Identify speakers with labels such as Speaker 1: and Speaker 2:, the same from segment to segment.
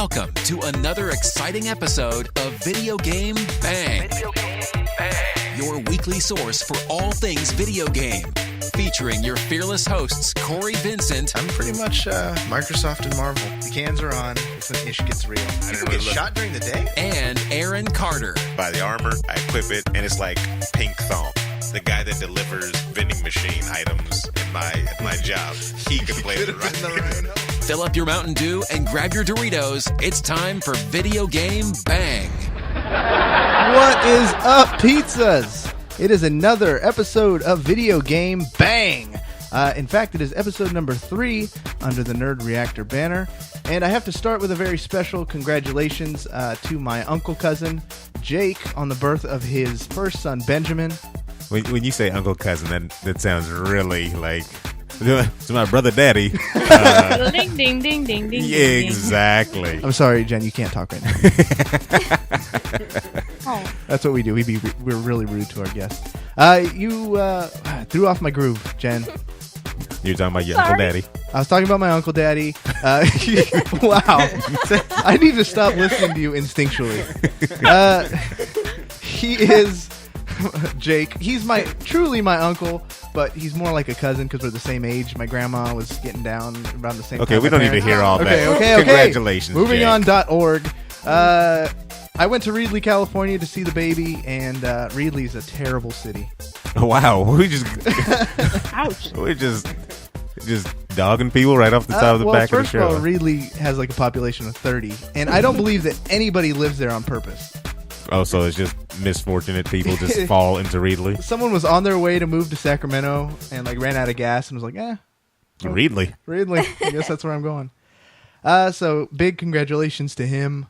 Speaker 1: Welcome to another exciting episode of Video Game Bang. Video Game Bang. Your weekly source for all things video game. Featuring your fearless hosts, Corey Vincent.
Speaker 2: I'm pretty much Microsoft and Marvel. The cans are on. It's when ish gets real. People get shot during the day?
Speaker 1: And Aaron Carter.
Speaker 3: Buy the armor, I equip it, and it's like pink thong. The guy that delivers vending machine items in my job, he could play the right.
Speaker 1: Fill up your Mountain Dew and grab your Doritos. It's time for Video Game Bang.
Speaker 4: What is up, pizzas? It is another episode of Video Game Bang. In fact, it is episode number 3 under the Nerd Reactor banner. And I have to start with a very special congratulations to my uncle cousin, Jake, on the birth of his first son, Benjamin.
Speaker 3: When you say uncle cousin, that sounds really like it's my brother daddy.
Speaker 5: Ding, ding, ding, ding, ding.
Speaker 3: Yeah, exactly.
Speaker 4: I'm sorry, Jen, you can't talk right now.
Speaker 5: Oh.
Speaker 4: That's what we do. We're really rude to our guests. You threw off my groove, Jen.
Speaker 3: You're talking about your Uncle Daddy.
Speaker 4: I was talking about my Uncle Daddy. Wow. I need to stop listening to you instinctually. He is Jake. He's truly my uncle, but he's more like a cousin because we're the same age. My grandma was getting down around the same time.
Speaker 3: Okay, we don't need to hear all that.
Speaker 4: Okay.
Speaker 3: Congratulations,
Speaker 4: Moving
Speaker 3: Jake.
Speaker 4: on.org. I went to Reedley, California to see the baby, and Reedley's a terrible city.
Speaker 3: Wow, we just
Speaker 5: Ouch.
Speaker 3: we're just dogging people right off the top of the back of the
Speaker 4: First of all,
Speaker 3: show.
Speaker 4: Reedley has like a population of 30, and I don't believe that anybody lives there on purpose.
Speaker 3: Oh, so it's just misfortunate people just fall into Reedley?
Speaker 4: Someone was on their way to move to Sacramento and like ran out of gas and was like,
Speaker 3: Reedley.
Speaker 4: I guess that's where I'm going. So big congratulations to him.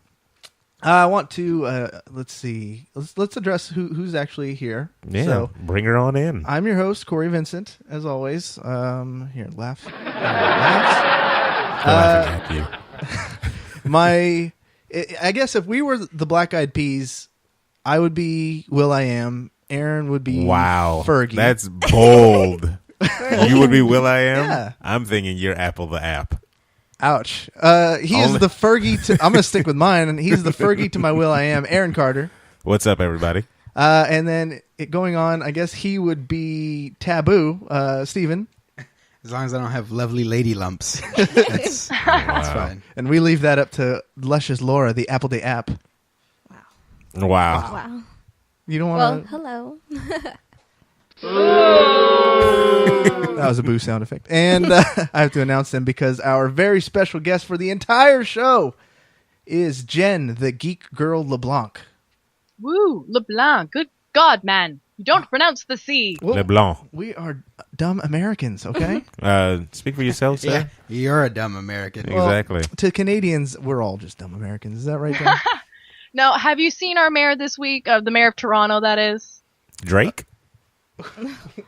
Speaker 4: I want to let's see. Let's address who's actually here.
Speaker 3: Yeah,
Speaker 4: So,
Speaker 3: bring her on in.
Speaker 4: I'm your host, Corey Vincent, as always. Here, laugh.
Speaker 3: Laughing at you.
Speaker 4: I guess if we were the Black Eyed Peas, I would be Will.I.Am. Aaron would be Fergie.
Speaker 3: That's bold. You would be Will.I.Am?
Speaker 4: Yeah.
Speaker 3: I'm thinking you're Apple the App.
Speaker 4: Ouch. He is the Fergie to... I'm going to stick with mine. And he's the Fergie to my Will.I.Am, Aaron Carter.
Speaker 3: What's up, everybody?
Speaker 4: And then going on, I guess he would be Taboo, Steven.
Speaker 6: As long as I don't have lovely lady lumps. That's fine.
Speaker 4: And we leave that up to luscious Laura, the Apple Day app.
Speaker 3: Wow.
Speaker 5: Wow.
Speaker 4: You don't
Speaker 5: Well,
Speaker 4: want to...
Speaker 5: hello.
Speaker 4: That was a boo sound effect. And I have to announce them because our very special guest for the entire show is Jen, the Geek Girl Leblanc.
Speaker 5: Woo, Leblanc. Good God, man. You don't pronounce the C.
Speaker 4: Well,
Speaker 3: Leblanc.
Speaker 4: we are dumb Americans, okay?
Speaker 3: Speak for yourself, sir.
Speaker 6: Yeah, you're a dumb American.
Speaker 3: Exactly.
Speaker 4: To Canadians, we're all just dumb Americans. Is that right, Jen?
Speaker 5: Now, have you seen our mayor this week? The mayor of Toronto, that is.
Speaker 3: Drake?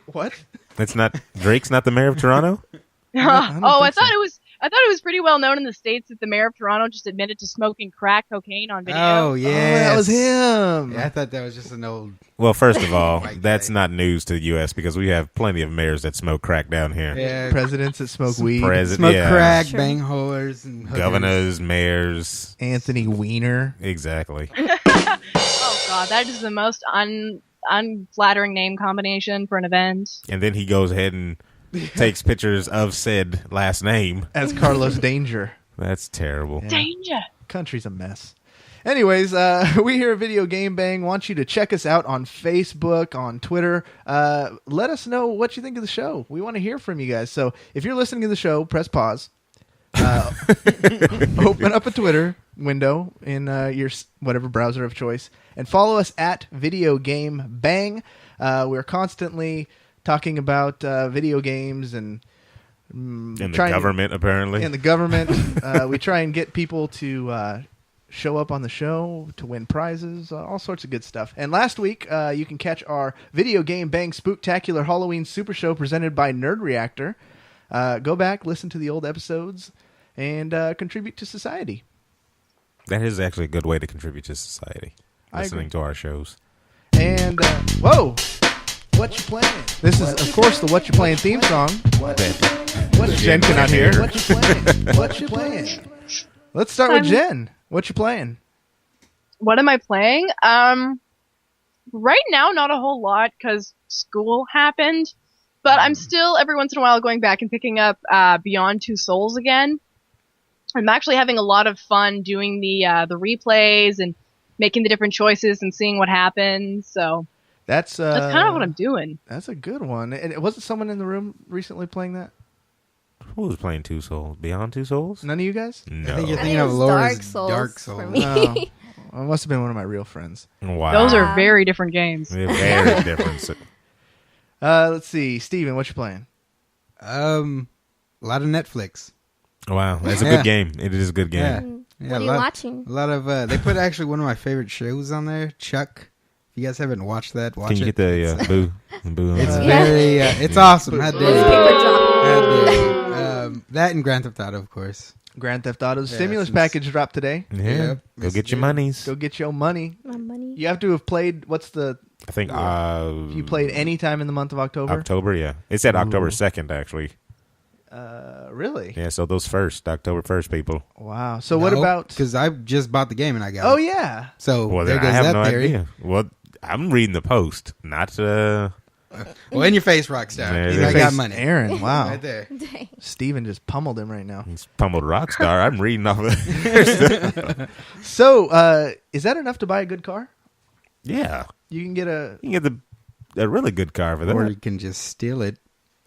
Speaker 4: What?
Speaker 3: That's not Drake's not the mayor of Toronto?
Speaker 5: I thought it was pretty well known in the States that the mayor of Toronto just admitted to smoking crack cocaine on video.
Speaker 6: Oh, yeah.
Speaker 4: Oh, that was him.
Speaker 6: Yeah, I thought that was just an old...
Speaker 3: Well, first of all,
Speaker 6: White
Speaker 3: that's
Speaker 6: guy.
Speaker 3: not news to the U.S. because we have plenty of mayors that smoke crack down here.
Speaker 6: Yeah,
Speaker 4: Presidents that smoke weed.
Speaker 6: smoke crack,
Speaker 5: Sure.
Speaker 6: bang whores, and hookers.
Speaker 3: Governors, mayors.
Speaker 4: Anthony Weiner.
Speaker 3: Exactly.
Speaker 5: Oh, God. That is the most unflattering name combination for an event.
Speaker 3: And then he goes ahead and takes pictures of said last name.
Speaker 4: As Carlos Danger.
Speaker 3: That's terrible.
Speaker 4: Yeah.
Speaker 5: Danger.
Speaker 4: Country's a mess. Anyways, we here at Video Game Bang want you to check us out on Facebook, on Twitter. Let us know what you think of the show. We want to hear from you guys. So if you're listening to the show, press pause. Open up a Twitter window in your whatever browser of choice and follow us at Video Game Bang. We're constantly talking about video games and
Speaker 3: In the government, apparently.
Speaker 4: in the government. We try and get people to show up on the show to win prizes, all sorts of good stuff. And last week, you can catch our Video Game Bang Spooktacular Halloween Super Show presented by Nerd Reactor. Go back, listen to the old episodes, and contribute to society.
Speaker 3: That is actually a good way to contribute to society. Listening to our shows.
Speaker 4: And, whoa! What You Playing? This is, of course, the What You Playing theme song. What Jen cannot hear. What You Playing? What You Playing? Let's start with Jen. What you playing?
Speaker 5: What am I playing? Right now, not a whole lot because school happened. But I'm still, every once in a while, going back and picking up Beyond Two Souls again. I'm actually having a lot of fun doing the replays and making the different choices and seeing what happens. So
Speaker 4: that's
Speaker 5: kind of what I'm doing.
Speaker 4: That's a good one. And wasn't someone in the room recently playing that?
Speaker 3: Who was playing Two Souls? Beyond Two Souls?
Speaker 4: None of you guys?
Speaker 3: No.
Speaker 6: I think you're
Speaker 7: I
Speaker 6: thinking
Speaker 7: think
Speaker 6: of
Speaker 7: it was
Speaker 6: Laura's
Speaker 7: Dark Souls for me.
Speaker 4: Oh, well, it must have been one of my real friends.
Speaker 3: Wow.
Speaker 5: Those are very different games.
Speaker 3: They're very different.
Speaker 4: Let's see. Steven, what you playing?
Speaker 6: A lot of Netflix.
Speaker 3: Wow, that's a good game. It is a good game.
Speaker 6: Yeah.
Speaker 7: What are you watching?
Speaker 6: A lot of they put actually one of my favorite shows on there, Chuck. If you guys haven't watched that, watch
Speaker 3: Can you
Speaker 6: it.
Speaker 3: get the boo?
Speaker 6: It's very it's awesome. How dare you?
Speaker 7: Paper drop.
Speaker 6: How dare you? That and Grand Theft Auto, of course.
Speaker 4: Grand Theft Auto's
Speaker 6: Yeah,
Speaker 4: stimulus
Speaker 6: since-
Speaker 4: package dropped today.
Speaker 3: Yeah,
Speaker 6: Yep.
Speaker 3: go get your monies.
Speaker 4: Go get your money.
Speaker 7: My money.
Speaker 4: You have to have played,
Speaker 3: I think
Speaker 4: you played any time in the month of October?
Speaker 3: October. Yeah, it said October 2nd actually.
Speaker 4: Really?
Speaker 3: Yeah, so those October 1st people.
Speaker 4: Wow. So what about...
Speaker 6: Because I just bought the game and I got
Speaker 4: Oh,
Speaker 6: it.
Speaker 4: yeah.
Speaker 6: So
Speaker 3: Well,
Speaker 6: there
Speaker 3: then
Speaker 6: goes
Speaker 3: I have
Speaker 6: that
Speaker 3: no
Speaker 6: theory.
Speaker 3: idea. Well, I'm reading the post, not
Speaker 6: Well, in your face, Rockstar.
Speaker 3: Yeah,
Speaker 6: You
Speaker 3: in
Speaker 6: I
Speaker 3: your
Speaker 6: got
Speaker 4: Face
Speaker 6: money.
Speaker 4: Aaron, wow.
Speaker 6: Right there.
Speaker 7: Dang.
Speaker 4: Steven just pummeled him right now.
Speaker 3: he's pummeled Rockstar. I'm reading off of
Speaker 4: So, is that enough to buy a good car?
Speaker 3: Yeah,
Speaker 4: You can get a...
Speaker 3: you can get a really good car for that.
Speaker 6: Or you can just steal it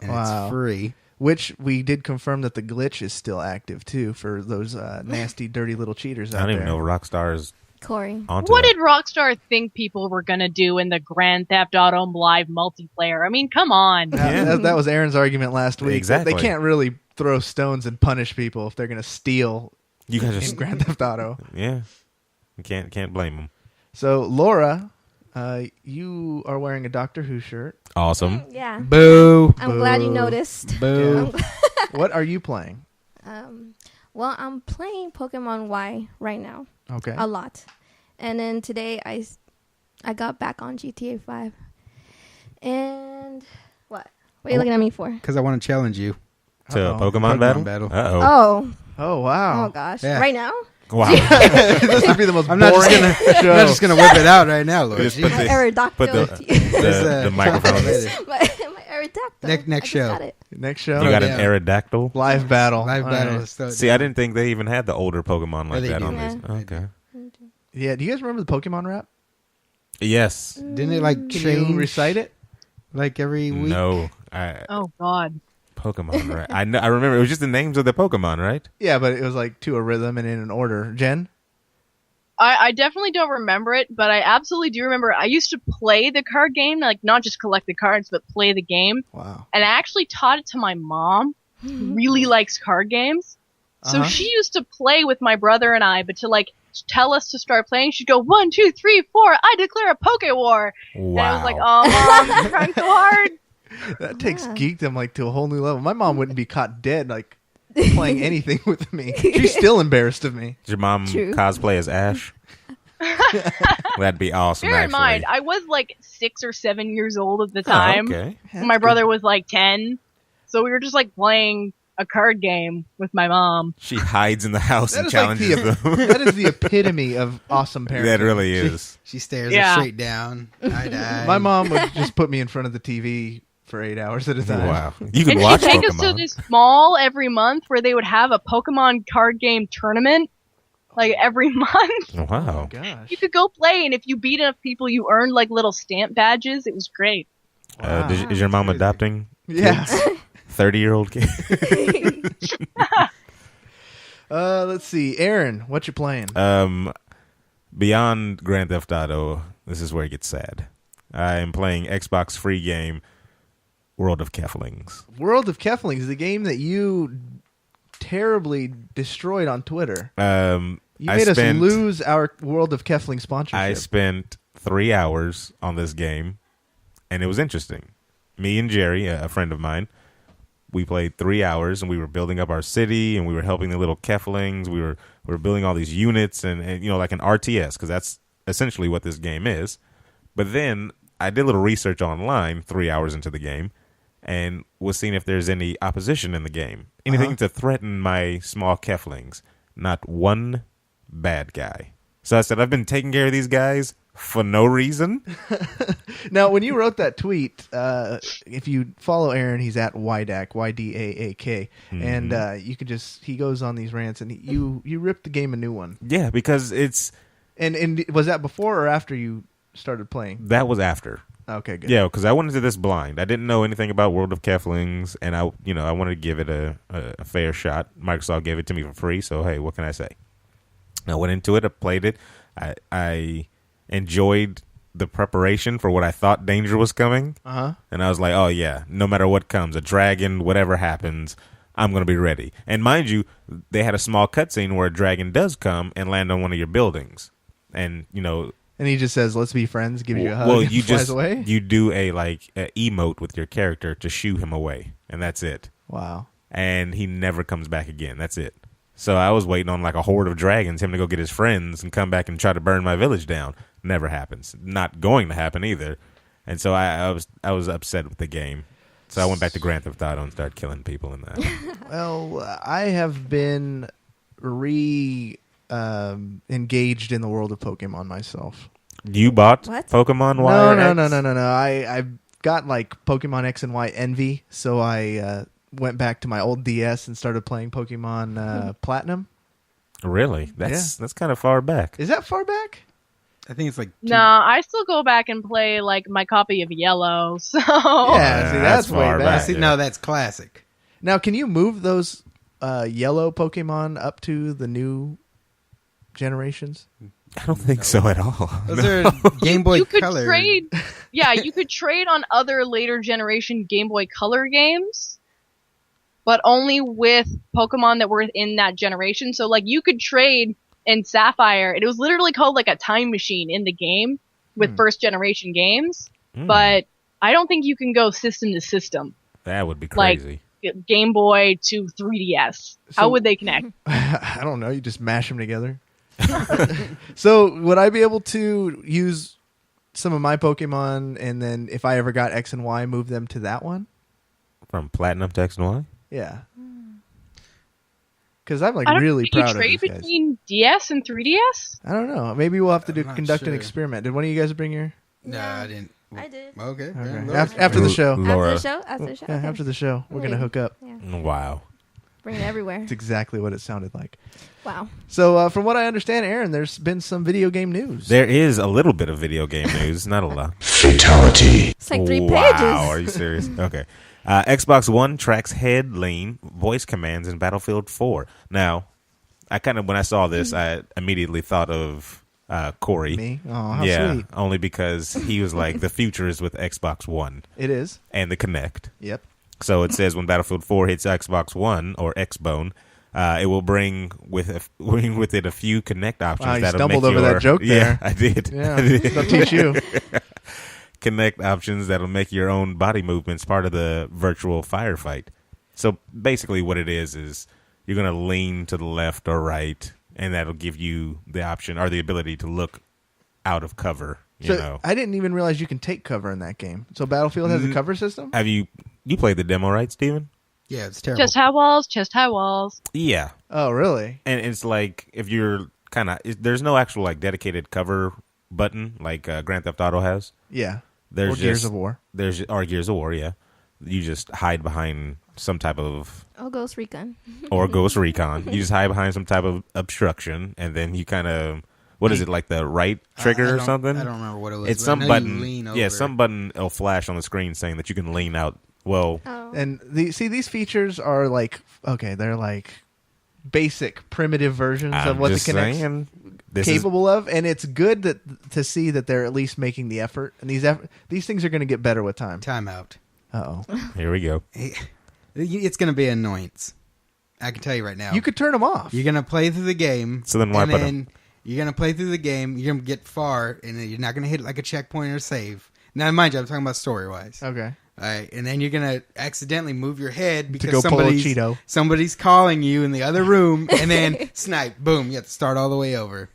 Speaker 6: and
Speaker 4: Wow.
Speaker 6: it's free.
Speaker 4: Which we did confirm that the glitch is still active, too, for those nasty, dirty little cheaters
Speaker 3: I
Speaker 4: out
Speaker 3: don't
Speaker 4: there.
Speaker 3: even know if Rockstar is
Speaker 7: Corey.
Speaker 3: onto
Speaker 5: What
Speaker 3: that.
Speaker 5: did Rockstar think people were going to do in the Grand Theft Auto Live multiplayer? I mean, come on.
Speaker 4: That was Aaron's argument last week.
Speaker 3: Exactly.
Speaker 4: They can't really throw stones and punish people if they're going to steal
Speaker 3: You guys
Speaker 4: in
Speaker 3: just
Speaker 4: Grand Theft Auto.
Speaker 3: yeah, you can't blame them.
Speaker 4: So, Laura, you are wearing a Doctor Who shirt.
Speaker 3: Awesome.
Speaker 7: Yeah.
Speaker 6: Boo.
Speaker 7: I'm glad you noticed.
Speaker 6: Boo.
Speaker 4: What are you playing?
Speaker 7: Well, I'm playing Pokemon Y right now.
Speaker 4: Okay.
Speaker 7: A lot. And then today I got back on GTA 5. And what? What are you looking at me for?
Speaker 6: Because I want to challenge you.
Speaker 3: To
Speaker 4: Uh-oh.
Speaker 3: Pokemon battle.
Speaker 6: battle.
Speaker 3: Uh-oh.
Speaker 7: Oh.
Speaker 4: Oh, wow.
Speaker 7: Oh gosh.
Speaker 6: Yeah.
Speaker 7: Right now?
Speaker 3: Wow.
Speaker 4: This would be the most
Speaker 6: I'm not just
Speaker 4: boring
Speaker 6: gonna,
Speaker 4: show.
Speaker 6: I'm not just gonna whip it out right now, Lord.
Speaker 3: Just put
Speaker 7: My
Speaker 3: the-
Speaker 7: Aerodactyl.
Speaker 3: Put the microphone.
Speaker 7: my Aerodactyl.
Speaker 6: Next
Speaker 7: I
Speaker 6: show.
Speaker 7: just got it.
Speaker 4: Next show.
Speaker 3: You got
Speaker 6: Yeah.
Speaker 3: an Aerodactyl.
Speaker 4: Live battle.
Speaker 6: Live
Speaker 4: All
Speaker 6: battle.
Speaker 4: right.
Speaker 6: is so
Speaker 3: See, I didn't think they even had the older Pokemon like
Speaker 6: they
Speaker 3: that
Speaker 6: do.
Speaker 3: on
Speaker 7: Yeah.
Speaker 3: this. Okay.
Speaker 4: Yeah, do you guys remember the Pokemon rap?
Speaker 3: Yes.
Speaker 6: Didn't it like
Speaker 4: Can
Speaker 6: change?
Speaker 4: you recite it?
Speaker 6: Like every week?
Speaker 3: No.
Speaker 5: Oh, God.
Speaker 3: Pokemon, right? I know. I remember. It was just the names of the Pokemon, right?
Speaker 4: Yeah, but it was like to a rhythm and in an order. Jen?
Speaker 5: I definitely don't remember it, but I absolutely do remember I used to play the card game, like not just collect the cards, but play the game.
Speaker 4: Wow.
Speaker 5: And I actually taught it to my mom, who really likes card games. So
Speaker 4: Uh-huh.
Speaker 5: she used to play with my brother and I, but to like tell us to start playing, she'd go 1, 2, 3, 4. I declare a Poke War.
Speaker 3: Wow.
Speaker 5: And I was like, oh, mom, I'm trying so hard.
Speaker 4: That takes geekdom like to a whole new level. My mom wouldn't be caught dead like playing anything with me. She's still embarrassed of me.
Speaker 3: Did your mom
Speaker 7: True.
Speaker 3: cosplay as Ash? That'd be awesome.
Speaker 5: Bear in
Speaker 3: actually.
Speaker 5: mind, I was like 6 or 7 years old at the
Speaker 3: Oh,
Speaker 5: time.
Speaker 3: okay.
Speaker 5: My brother was like 10. So we were just like playing a card game with my mom.
Speaker 3: She hides in the house
Speaker 4: That
Speaker 3: and
Speaker 4: is like
Speaker 3: challenges them.
Speaker 4: that is the epitome of awesome parenting.
Speaker 3: That really is.
Speaker 6: She stares
Speaker 5: Yeah.
Speaker 6: her straight down.
Speaker 4: My mom would just put me in front of the TV for 8 hours at a time.
Speaker 3: Wow. You can
Speaker 5: And
Speaker 3: watch
Speaker 5: she'd take us to
Speaker 3: Pokemon.
Speaker 5: this mall every month where they would have a Pokemon card game tournament. Like every month.
Speaker 3: Oh, wow.
Speaker 4: Gosh.
Speaker 5: You could go play, and if you beat enough people, you earned like little stamp badges. It was great.
Speaker 4: Wow.
Speaker 3: Is your mom adopting
Speaker 4: Yeah.
Speaker 3: 30-year-old kid?
Speaker 4: Let's see. Aaron, what you playing?
Speaker 3: Beyond Grand Theft Auto, this is where it gets sad. I am playing Xbox free game World of Keflings.
Speaker 4: World of Keflings, the game that you terribly destroyed on Twitter. You
Speaker 3: I
Speaker 4: made us
Speaker 3: spent-
Speaker 4: lose our World of Kefling sponsorship.
Speaker 3: I spent 3 hours on this game, and it was interesting. Me and Jerry, a friend of mine, we played 3 hours, and we were building up our city, and we were helping the little Keflings. We were building all these units, and you know, like an RTS, because that's essentially what this game is. But then I did a little research online 3 hours into the game, and was seeing if there's any opposition in the game, anything to threaten my small Keflings. not one bad guy. So I said, I've been taking care of these guys for no reason.
Speaker 4: Now, when you wrote that tweet, if you follow Aaron, he's at YDAK, YDAAK, and you could he goes on these rants, and you ripped the game a new one.
Speaker 3: Yeah, because it's...
Speaker 4: And was that before or after you started playing?
Speaker 3: That was after.
Speaker 4: Okay, good.
Speaker 3: Yeah, because I went into this blind. I didn't know anything about World of Keflings, and I wanted to give it a fair shot. Microsoft gave it to me for free, so hey, what can I say? I went into it, I played it, I enjoyed the preparation for what I thought danger was coming, and I was like, oh yeah, no matter what comes, a dragon, whatever happens, I'm going to be ready. And mind you, they had a small cutscene where a dragon does come and land on one of your buildings, and
Speaker 4: and he just says, "Let's be friends." Give you a hug.
Speaker 3: Well,
Speaker 4: and
Speaker 3: you
Speaker 4: flies
Speaker 3: just
Speaker 4: away.
Speaker 3: you do a emote with your character to shoo him away, and that's it.
Speaker 4: Wow.
Speaker 3: And he never comes back again. That's it. So I was waiting on like a horde of dragons, him to go get his friends and come back and try to burn my village down. Never happens. Not going to happen either. And so I was upset with the game. So I went back to Grand Theft Auto and started killing people in that.
Speaker 4: Well, I have been engaged in the world of Pokemon myself.
Speaker 3: You bought
Speaker 7: What?
Speaker 3: Pokemon Y?
Speaker 4: No. I've got like Pokemon X and Y envy, so I went back to my old DS and started playing Pokemon Platinum.
Speaker 3: Really? That's kind of far back.
Speaker 4: Is that far back?
Speaker 6: I think it's like
Speaker 5: No, I still go back and play like my copy of Yellow. So
Speaker 4: Yeah, see, that's way
Speaker 3: far
Speaker 4: back.
Speaker 6: See,
Speaker 3: yeah.
Speaker 6: no, that's classic.
Speaker 4: Now, can you move those yellow Pokemon up to the new generations?
Speaker 3: I don't think so at all.
Speaker 6: Those are Game Boy
Speaker 5: you could
Speaker 6: Color.
Speaker 5: trade. Yeah, you could trade on other later generation Game Boy Color games, but only with Pokemon that were in that generation. So like you could trade in Sapphire, and it was literally called like a time machine in the game with first generation games. But I don't think you can go system to system,
Speaker 3: That would be
Speaker 5: like
Speaker 3: crazy.
Speaker 5: Game Boy to 3DS. How would they connect?
Speaker 4: I don't know. You just mash them together. So would I be able to use some of my Pokemon, and then if I ever got X and Y, move them to that one?
Speaker 3: From Platinum to X and Y?
Speaker 4: Yeah. Because I'm like
Speaker 5: I don't
Speaker 4: really
Speaker 5: know, can
Speaker 4: proud
Speaker 5: you
Speaker 4: of
Speaker 5: trade
Speaker 4: these guys.
Speaker 5: between DS and 3DS?
Speaker 4: I don't know. Maybe we'll have to
Speaker 6: I'm not
Speaker 4: conduct an
Speaker 6: sure.
Speaker 4: experiment. Did one of you guys bring your?
Speaker 6: No, I didn't.
Speaker 7: I did.
Speaker 6: Okay.
Speaker 4: Okay.
Speaker 6: Yeah,
Speaker 4: After the show.
Speaker 3: Laura.
Speaker 7: After the show? After the show?
Speaker 4: Yeah,
Speaker 7: Okay.
Speaker 4: after the show, we're gonna
Speaker 7: Wait.
Speaker 4: hook up.
Speaker 7: Yeah.
Speaker 3: Wow.
Speaker 7: Bring it everywhere.
Speaker 4: It's exactly what it sounded like.
Speaker 7: Wow.
Speaker 4: So, from what I understand, Aaron, there's been some video game news.
Speaker 3: There is a little bit of video game news, not a lot.
Speaker 7: It's like 3
Speaker 3: Wow,
Speaker 7: pages.
Speaker 3: are you serious? Okay. Xbox One tracks head, lean, voice commands in Battlefield 4. Now, when I saw this, I immediately thought of Corey.
Speaker 4: Me? Oh, how
Speaker 3: yeah,
Speaker 4: sweet.
Speaker 3: only because he was like, the future is with Xbox One
Speaker 4: It is.
Speaker 3: and the Kinect.
Speaker 4: Yep.
Speaker 3: So it says when Battlefield 4 hits Xbox One or Xbone, it will bring with it a few Kinect options.
Speaker 4: Wow, you
Speaker 3: that'll
Speaker 4: stumbled
Speaker 3: make
Speaker 4: over that joke
Speaker 3: Yeah,
Speaker 4: there.
Speaker 3: I did.
Speaker 4: Yeah.
Speaker 3: I did.
Speaker 4: They'll teach you.
Speaker 3: Kinect options that'll make your own body movements part of the virtual firefight. So basically what it is you're going to lean to the left or right, and that'll give you the option or the ability to look out of cover, you
Speaker 4: So
Speaker 3: know.
Speaker 4: I didn't even realize you can take cover in that game. So Battlefield has a cover system?
Speaker 3: Have you played the demo, right, Steven?
Speaker 6: Yeah, it's terrible.
Speaker 5: Chest high walls, chest high walls.
Speaker 3: Yeah.
Speaker 4: Oh, really?
Speaker 3: And it's like if you're there's no actual like dedicated cover button like Grand Theft Auto has.
Speaker 4: Yeah.
Speaker 3: There's
Speaker 4: Or Gears of War.
Speaker 3: Or Gears of War, yeah. You just hide behind some type of
Speaker 7: Oh, Ghost Recon.
Speaker 3: or Ghost Recon. You just hide behind some type of obstruction, and then you kind of what is it like the right trigger
Speaker 6: I
Speaker 3: or
Speaker 6: don't-
Speaker 3: something?
Speaker 6: I don't remember what it was.
Speaker 3: It's
Speaker 6: but I
Speaker 3: some
Speaker 6: know you
Speaker 3: button.
Speaker 6: lean
Speaker 3: Yeah,
Speaker 6: over.
Speaker 3: some button will flash on the screen saying that you can lean out. Well,
Speaker 7: Oh.
Speaker 4: And these features are like, okay, they're like basic, primitive versions
Speaker 3: I'm
Speaker 4: of what the
Speaker 3: just
Speaker 4: Kinect's
Speaker 3: saying, this is
Speaker 4: capable of, and it's good to see that they're at least making the effort. And these things are going to get better with time.
Speaker 6: Timeout.
Speaker 4: Uh-oh.
Speaker 3: here we go.
Speaker 6: It's going to be an annoyance. I can tell you right now.
Speaker 4: You could turn them off.
Speaker 6: You're going to play through the game.
Speaker 3: So then why
Speaker 6: and
Speaker 3: put 'em?
Speaker 6: then you're going to play through the game. You're going to get far, and then you're not going to hit like a checkpoint or save. Now, mind you, I'm talking about story-wise.
Speaker 4: Okay.
Speaker 6: All right, and then you're going to accidentally move your head because
Speaker 4: go pull a Cheeto.
Speaker 6: somebody's calling you in the other room, and then snipe, boom, you have to start all the way over.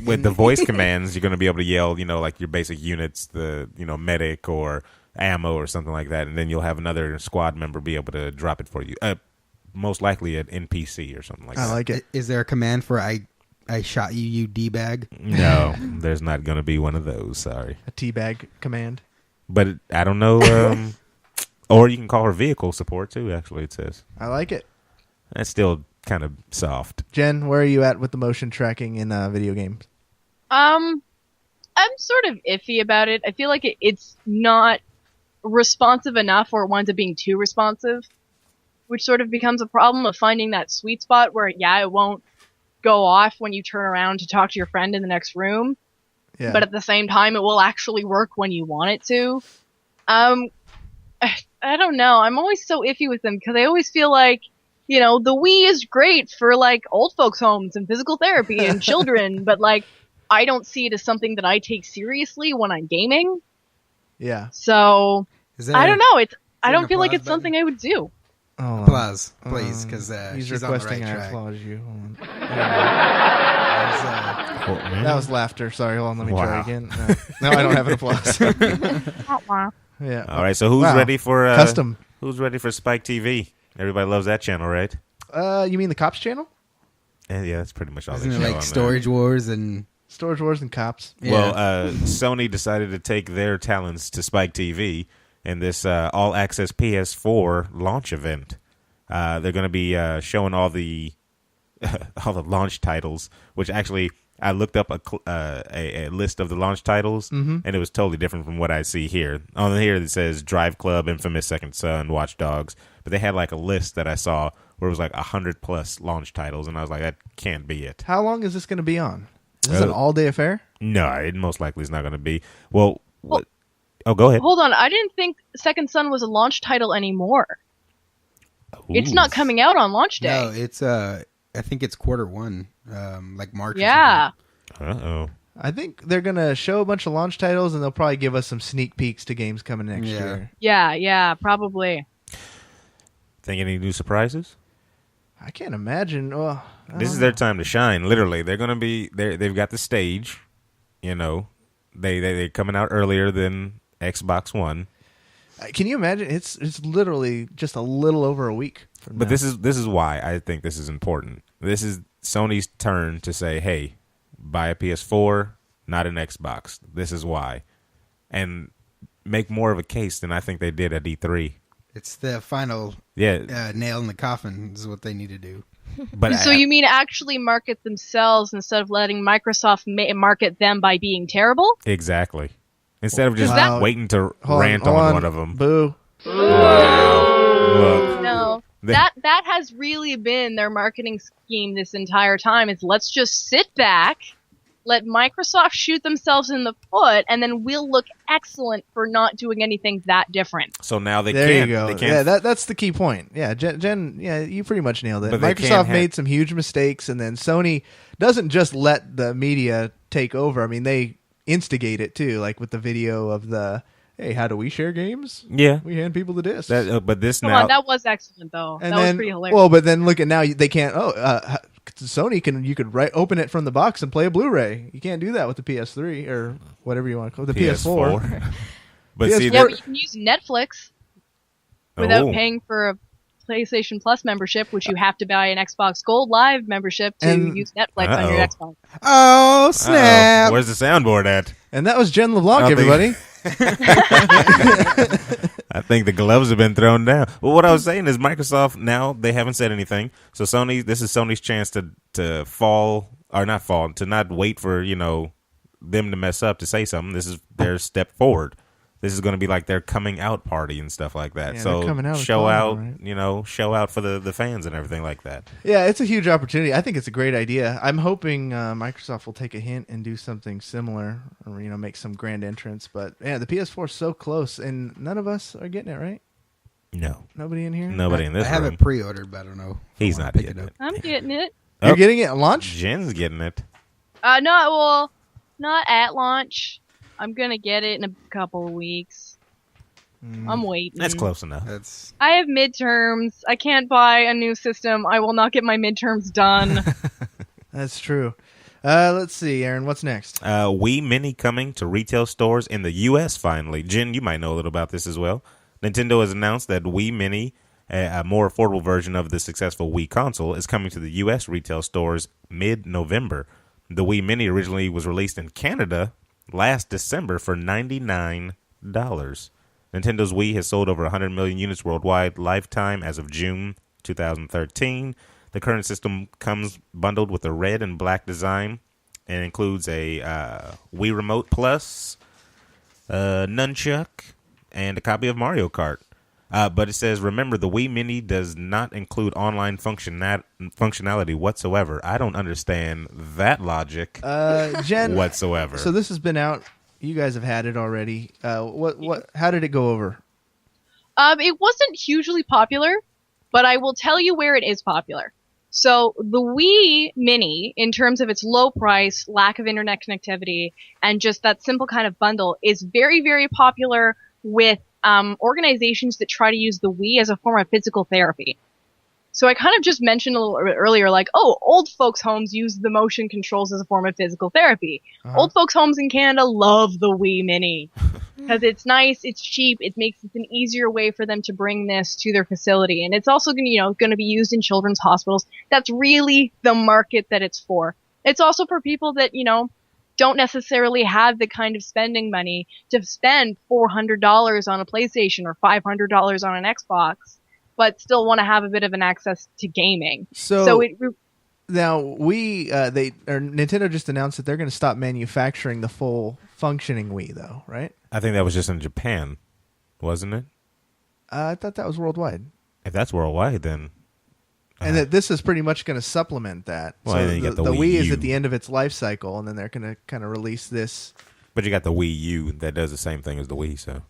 Speaker 3: With the voice commands, you're going to be able to yell, like your basic units, the medic or ammo or something like that, and then you'll have another squad member be able to drop it for you. most likely an NPC or something like that.
Speaker 4: I like it.
Speaker 6: Is there a command for I shot you, you D-bag?
Speaker 3: No, there's not going to be one of those. Sorry.
Speaker 4: A teabag command.
Speaker 3: But I don't know. Or you can call her vehicle support too. Actually, it says
Speaker 4: I like it.
Speaker 3: that's still kind of soft.
Speaker 4: Jen, where are you at with the motion tracking in video games?
Speaker 5: I'm sort of iffy about it. I feel like it's not responsive enough, or it winds up being too responsive, which sort of becomes a problem of finding that sweet spot where, yeah, it won't go off when you turn around to talk to your friend in the next room,
Speaker 4: Yeah.
Speaker 5: but at the same time, it will actually work when you want it to. I don't know. I'm always so iffy with them because I always feel like, you know, the Wii is great for like old folks' homes and physical therapy and children, but like I don't see it as something that I take seriously when I'm gaming.
Speaker 4: Yeah.
Speaker 5: So I don't know. I don't feel like it's
Speaker 6: button?
Speaker 5: something I would do.
Speaker 4: Hold on.
Speaker 6: Applause, please, because
Speaker 4: He's
Speaker 6: she's on the
Speaker 4: requesting
Speaker 6: right
Speaker 4: I
Speaker 6: track.
Speaker 4: applaud you. Hold on.
Speaker 3: Oh, man.
Speaker 4: That was laughter. Sorry, hold on. Let me try
Speaker 3: Wow.
Speaker 4: again. No, I don't have an applause. Yeah.
Speaker 3: All right. So who's
Speaker 4: Wow.
Speaker 3: ready for
Speaker 4: Custom.
Speaker 3: Who's ready for Spike TV? Everybody loves that channel, right?
Speaker 4: You mean the Cops channel?
Speaker 3: Yeah, that's pretty much all.
Speaker 6: Isn't
Speaker 3: they
Speaker 6: it
Speaker 3: show
Speaker 6: like
Speaker 3: on
Speaker 6: Storage Wars and...
Speaker 4: Storage Wars and Cops.
Speaker 3: there. Well, Sony decided to take their talents to Spike TV in this all access PS4 launch event. They're going to be showing all the all the launch titles, which actually I looked up a list of the launch titles, and it was totally different from what I see here. On here it says Drive Club, Infamous Second Son, Watch Dogs, but they had like a list that I saw where it was like 100+ launch titles, and I was like, that can't be it.
Speaker 4: How long is this going to be on? Is this an all-day affair?
Speaker 3: No, it most likely is not going to be. Well, what? Oh, go ahead.
Speaker 5: Hold on. I didn't think Second Son was a launch title anymore. It's
Speaker 3: Ooh.
Speaker 5: not coming out on launch day.
Speaker 6: No, it's I think it's Q1, like March.
Speaker 5: Yeah.
Speaker 3: Uh-oh.
Speaker 4: I think they're going to show a bunch of launch titles, and they'll probably give us some sneak peeks to games coming next year.
Speaker 5: Yeah, probably.
Speaker 3: Think any new surprises?
Speaker 4: I can't imagine. Well,
Speaker 3: This is their time to shine. Literally, they're going to be. They've got the stage. You know, they're coming out earlier than Xbox One.
Speaker 4: Can you imagine? It's literally just a little over a week from
Speaker 3: But
Speaker 4: now.
Speaker 3: this is why I think this is important. This is Sony's turn to say, "Hey, buy a PS4, not an Xbox." This is why, and make more of a case than I think they did at E3.
Speaker 6: It's the final nail in the coffin is what they need to do.
Speaker 3: But
Speaker 5: So you mean actually market themselves instead of letting Microsoft market them by being terrible?
Speaker 3: exactly. Instead of just
Speaker 4: Wow.
Speaker 3: waiting to
Speaker 4: Hold
Speaker 3: rant
Speaker 4: hold
Speaker 3: on one of them.
Speaker 4: Boo.
Speaker 3: Look,
Speaker 5: No. That has really been their marketing scheme this entire time is let's just sit back, let Microsoft shoot themselves in the foot, and then we'll look excellent for not doing anything that different.
Speaker 3: so now they
Speaker 4: There
Speaker 3: can't.
Speaker 4: you go.
Speaker 3: They can't.
Speaker 4: Yeah, that's the key point. Yeah, Jen, yeah, you pretty much nailed it.
Speaker 3: But they can't
Speaker 4: Microsoft
Speaker 3: have-
Speaker 4: made some huge mistakes, and then Sony doesn't just let the media take over. I mean, they instigate it too, like with the video of the, hey, how do we share games?
Speaker 3: Yeah.
Speaker 4: We hand people the discs.
Speaker 3: But this
Speaker 5: Come
Speaker 3: now.
Speaker 5: on, that was excellent though.
Speaker 4: and
Speaker 5: That
Speaker 4: then,
Speaker 5: was pretty hilarious.
Speaker 4: well, but then look at now, they can't. Sony you could open it from the box and play a Blu-ray. You can't do that with the PS3 or whatever you want to call it, the PS4.
Speaker 3: But see,
Speaker 4: PS4
Speaker 5: yeah,
Speaker 3: that,
Speaker 5: but you can use Netflix without
Speaker 3: Oh.
Speaker 5: paying for a PlayStation Plus membership, which you have to buy an Xbox Gold Live membership to
Speaker 4: And-
Speaker 5: use Netflix on your
Speaker 3: Uh-oh.
Speaker 5: Xbox.
Speaker 6: Oh
Speaker 3: Uh-oh.
Speaker 6: snap!
Speaker 3: Where's the soundboard at?
Speaker 4: And that was Jen LeBlanc,
Speaker 3: I don't
Speaker 4: everybody.
Speaker 3: I think the gloves have been thrown down. Well, what I was saying is Microsoft now they haven't said anything. So this is Sony's chance to fall or not fall, to not wait for, them to mess up to say something. This is their step forward. This is going to be like their coming out party and stuff like that.
Speaker 4: Yeah,
Speaker 3: so
Speaker 4: they're coming out with
Speaker 3: show
Speaker 4: Cologne,
Speaker 3: out,
Speaker 4: right?
Speaker 3: show out for the fans and everything like that.
Speaker 4: Yeah, it's a huge opportunity. I think it's a great idea. I'm hoping Microsoft will take a hint and do something similar, or make some grand entrance. But yeah, the PS4 is so close, and none of us are getting it, right?
Speaker 3: No,
Speaker 4: Nobody in here.
Speaker 3: nobody in this
Speaker 6: I have
Speaker 3: room.
Speaker 6: it pre-ordered, but I don't know. if I
Speaker 3: He's
Speaker 6: wanna
Speaker 3: not
Speaker 6: pick
Speaker 3: getting it.
Speaker 5: I'm getting it.
Speaker 4: You're
Speaker 3: Oh.
Speaker 4: getting it at launch.
Speaker 3: Jen's getting it.
Speaker 5: Not at launch. I'm gonna get it in a couple of weeks. I'm waiting.
Speaker 3: That's close enough.
Speaker 6: That's
Speaker 5: I have midterms. I can't buy a new system. I will not get my midterms done.
Speaker 4: That's true. Let's see, Aaron. What's next?
Speaker 3: Wii Mini coming to retail stores in the U.S. finally. Jen, you might know a little about this as well. Nintendo has announced that Wii Mini A more affordable version of the successful Wii console is coming to the U.S. retail stores mid-November. The Wii Mini originally was released in Canada last December for $99. Nintendo's Wii has sold over 100 million units worldwide lifetime as of June 2013. The current system comes bundled with a red and black design and includes a Wii Remote Plus, nunchuck, and a copy of Mario Kart. But it says, remember, the Wii Mini does not include online functionality whatsoever. I don't understand that logic
Speaker 4: Jen,
Speaker 3: whatsoever.
Speaker 4: So this has been out. You guys have had it already. How did it go over?
Speaker 5: It wasn't hugely popular, but I will tell you where it is popular. So the Wii Mini, in terms of its low price, lack of internet connectivity, and just that simple kind of bundle, is very, very popular with organizations that try to use the Wii as a form of physical therapy. So I kind of just mentioned a little earlier, like, old folks' homes use the motion controls as a form of physical therapy. Old folks' homes in Canada love the Wii Mini because it's nice, it's cheap, it makes it an easier way for them to bring this to their facility, and it's also going to be used in children's hospitals. That's really the market that it's for. It's also for people that don't necessarily have the kind of spending money to spend $400 on a PlayStation or $500 on an Xbox, but still want to have a bit of an access to gaming. So
Speaker 4: now Nintendo just announced that they're going to stop manufacturing the full functioning Wii, though, right?
Speaker 3: I think that was just in Japan, wasn't it?
Speaker 4: I thought that was worldwide.
Speaker 3: If that's worldwide, then...
Speaker 4: And that this is pretty much going to supplement that.
Speaker 3: Well,
Speaker 4: so
Speaker 3: then you got the
Speaker 4: the
Speaker 3: Wii
Speaker 4: Wii is
Speaker 3: U.
Speaker 4: at the end of its life cycle, and then they're going to kind of release this.
Speaker 3: But you got the Wii U that does the same thing as the Wii, so...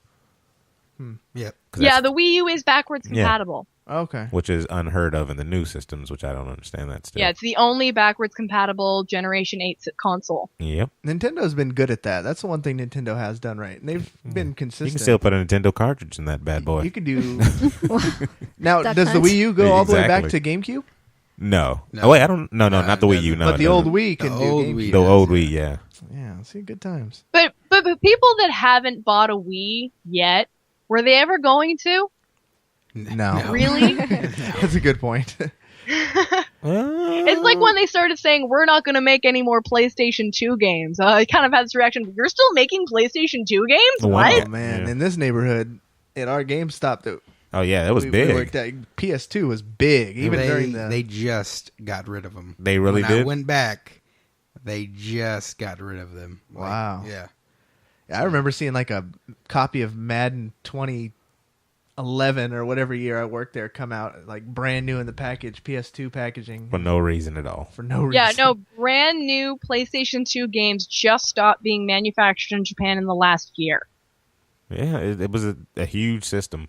Speaker 6: Yep.
Speaker 5: Yeah, the Wii U is backwards compatible.
Speaker 4: Okay.
Speaker 3: Which is unheard of in the new systems, which I don't understand that still.
Speaker 5: Yeah, it's the only backwards compatible Generation 8 console.
Speaker 3: Yep.
Speaker 4: Nintendo's been good at that. That's the one thing Nintendo has done right. And they've been consistent.
Speaker 3: You can still put a Nintendo cartridge in that bad boy.
Speaker 4: You can do... Now,
Speaker 7: Duck
Speaker 4: does the
Speaker 7: Hunt.
Speaker 4: Wii U go all the way back
Speaker 3: Exactly.
Speaker 4: to GameCube?
Speaker 3: No.
Speaker 6: No.
Speaker 3: Oh, wait, I don't... No, not the Wii U. No,
Speaker 4: But the
Speaker 3: no,
Speaker 4: old
Speaker 3: no.
Speaker 4: Wii can
Speaker 6: The
Speaker 4: do
Speaker 6: old
Speaker 4: GameCube.
Speaker 6: Wii.
Speaker 3: The old Wii, yeah.
Speaker 4: Yeah, see, good times.
Speaker 5: But people that haven't bought a Wii yet, were they ever going to?
Speaker 4: No.
Speaker 5: Really?
Speaker 4: That's a good point.
Speaker 5: It's like when they started saying, we're not going to make any more PlayStation 2 games. I kind of had this reaction, you're still making PlayStation 2 games?
Speaker 3: Wow.
Speaker 5: What?
Speaker 4: Oh, man.
Speaker 3: Yeah.
Speaker 4: In this neighborhood, at our GameStop, that
Speaker 3: Oh, yeah, that was
Speaker 4: we
Speaker 3: big.
Speaker 4: worked at, PS2 was big. Even during the...
Speaker 6: They just got rid of them.
Speaker 3: They really
Speaker 6: when I
Speaker 3: did?
Speaker 6: went back, they just got rid of them.
Speaker 4: Wow.
Speaker 6: Yeah.
Speaker 4: I remember seeing like a copy of Madden 2011 or whatever year I worked there come out, like brand new in the package, PS2 packaging.
Speaker 3: For no reason at all.
Speaker 4: For no reason.
Speaker 5: Yeah, no, brand new PlayStation 2 games just stopped being manufactured in Japan in the last year.
Speaker 3: Yeah, it was a huge system.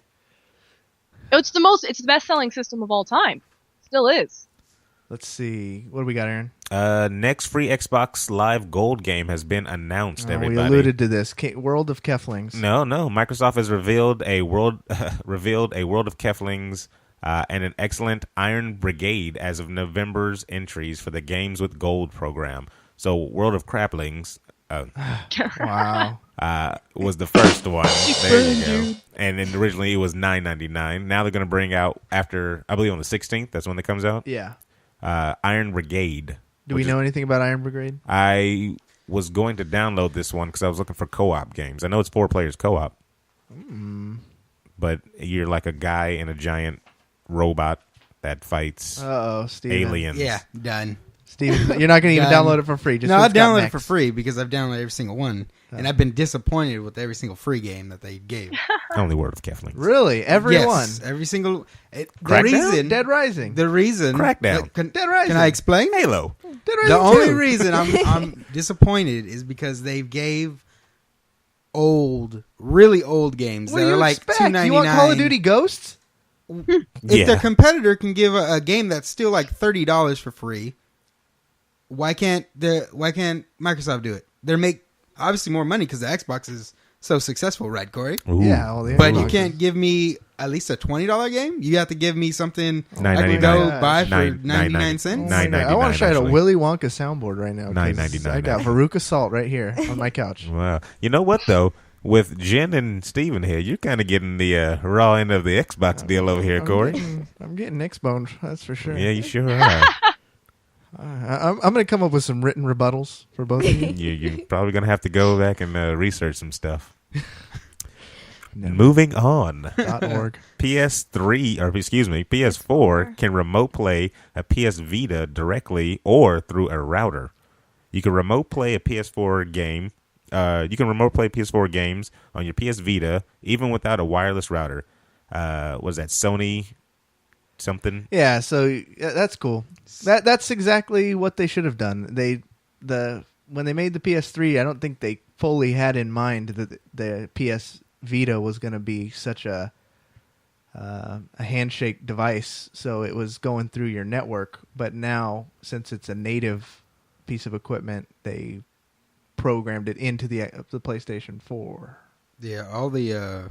Speaker 5: It's the best-selling system of all time. Still is.
Speaker 4: Let's see. What do we got, Aaron?
Speaker 3: Next free Xbox Live Gold game has been announced, everybody.
Speaker 4: We alluded to this. World of Keflings.
Speaker 3: No. Microsoft has revealed a World of Keflings and an excellent Iron Brigade as of November's entries for the Games with Gold program. So World of Craplings
Speaker 4: Wow.
Speaker 3: was the first one. There you go. And then originally it was $9.99. Now they're going to bring out after, I believe on the 16th, that's when it comes out,
Speaker 4: Yeah.
Speaker 3: Iron Brigade.
Speaker 4: Do we know anything about Iron Brigade?
Speaker 3: I was going to download this one because I was looking for co-op games. I know it's 4 players co-op. But you're like a guy in a giant robot that fights
Speaker 4: Uh-oh, Steven.
Speaker 3: aliens.
Speaker 6: Yeah, done.
Speaker 4: Steven, you're not going to even
Speaker 6: Done.
Speaker 4: download it for free. Just
Speaker 6: No,
Speaker 4: so
Speaker 6: I
Speaker 4: it's got
Speaker 6: downloaded it
Speaker 4: mechs.
Speaker 6: for free because I've downloaded every single one, and I've been disappointed with every single free game that they gave.
Speaker 3: Only World of Keflings.
Speaker 4: Really? Every
Speaker 6: Yes,
Speaker 4: one?
Speaker 6: every single. The
Speaker 3: Crackdown?
Speaker 6: reason,
Speaker 4: Dead Rising.
Speaker 6: the reason,
Speaker 3: Crackdown.
Speaker 6: Can
Speaker 4: Rising.
Speaker 6: I explain?
Speaker 3: Halo.
Speaker 4: Dead Rising
Speaker 6: The only
Speaker 4: 2.
Speaker 6: reason I'm disappointed is because they gave really old games
Speaker 4: What
Speaker 6: that
Speaker 4: do
Speaker 6: are
Speaker 4: you
Speaker 6: like
Speaker 4: expect?
Speaker 6: $2.99.
Speaker 4: You want Call of Duty Ghosts?
Speaker 6: If
Speaker 3: Yeah.
Speaker 6: their competitor can give a game that's still like $30 for free, why can't Microsoft do it? They make obviously more money because the Xbox is so successful, right, Corey?
Speaker 3: Ooh.
Speaker 4: Yeah. Well, the
Speaker 6: But you
Speaker 4: Xbox
Speaker 6: can't give me at least a $20 game. You have to give me something I
Speaker 3: $9.99.
Speaker 6: can go buy for
Speaker 3: Nine-
Speaker 6: 99
Speaker 4: Oh
Speaker 6: cents.
Speaker 4: my God. I want to try out a
Speaker 3: actually.
Speaker 4: Willy Wonka soundboard right now. 'cause
Speaker 3: $9.99
Speaker 4: I got Veruca Salt right here on my couch.
Speaker 3: Wow. You know what, though? With Jen and Steven here, you're kind of getting the raw end of the Xbox deal over here, Corey.
Speaker 4: I'm getting X-boned, that's for sure.
Speaker 3: Yeah, you sure are.
Speaker 4: I'm going to come up with some written rebuttals for both of you.
Speaker 3: You're probably going to have to go back and research some stuff. Moving on.
Speaker 4: .org.
Speaker 3: PS4 can remote play a PS Vita directly or through a router. You can remote play a PS4 game. You can remote play PS4 games on your PS Vita even without a wireless router. Was that Sony something?
Speaker 4: Yeah, so that's cool. That's exactly what they should have done. When they made the PS3, I don't think they fully had in mind that the PS Vita was going to be such a handshake device, so it was going through your network. But now, since it's a native piece of equipment, they programmed it into the PlayStation 4.
Speaker 6: Yeah, all the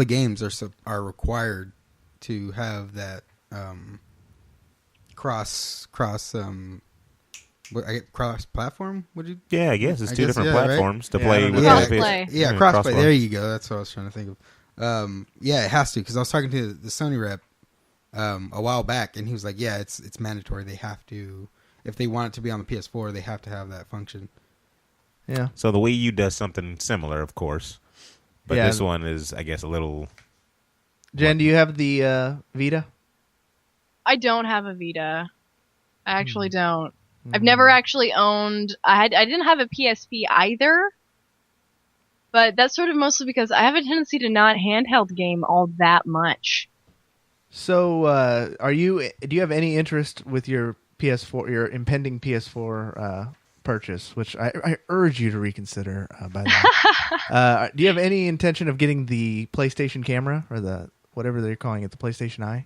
Speaker 6: games are required to have that cross platform. Would you?
Speaker 3: Yeah, I guess it's two different
Speaker 6: right?
Speaker 3: platforms to
Speaker 4: Yeah,
Speaker 3: play with.
Speaker 5: Crossplay.
Speaker 6: Yeah, crossplay. There you go. That's what I was trying to think of. Yeah, it has to, because I was talking to the Sony rep a while back, and he was like, "Yeah, it's mandatory. They have to, if they want it to be on the PS4, they have to have that function."
Speaker 4: Yeah.
Speaker 3: So the Wii U does something similar, of course, but
Speaker 4: Yeah.
Speaker 3: this one is, I guess, a little.
Speaker 4: Jen, do you have the Vita?
Speaker 5: I don't have a Vita. I actually don't. I've never actually owned. I didn't have a PSP either. But that's sort of mostly because I have a tendency to not handheld game all that much.
Speaker 4: So, do you have any interest with your PS4, your impending PS4 purchase, which I urge you to reconsider, by the way. Do you have any intention of getting the PlayStation camera, or the whatever they're calling it, the PlayStation Eye?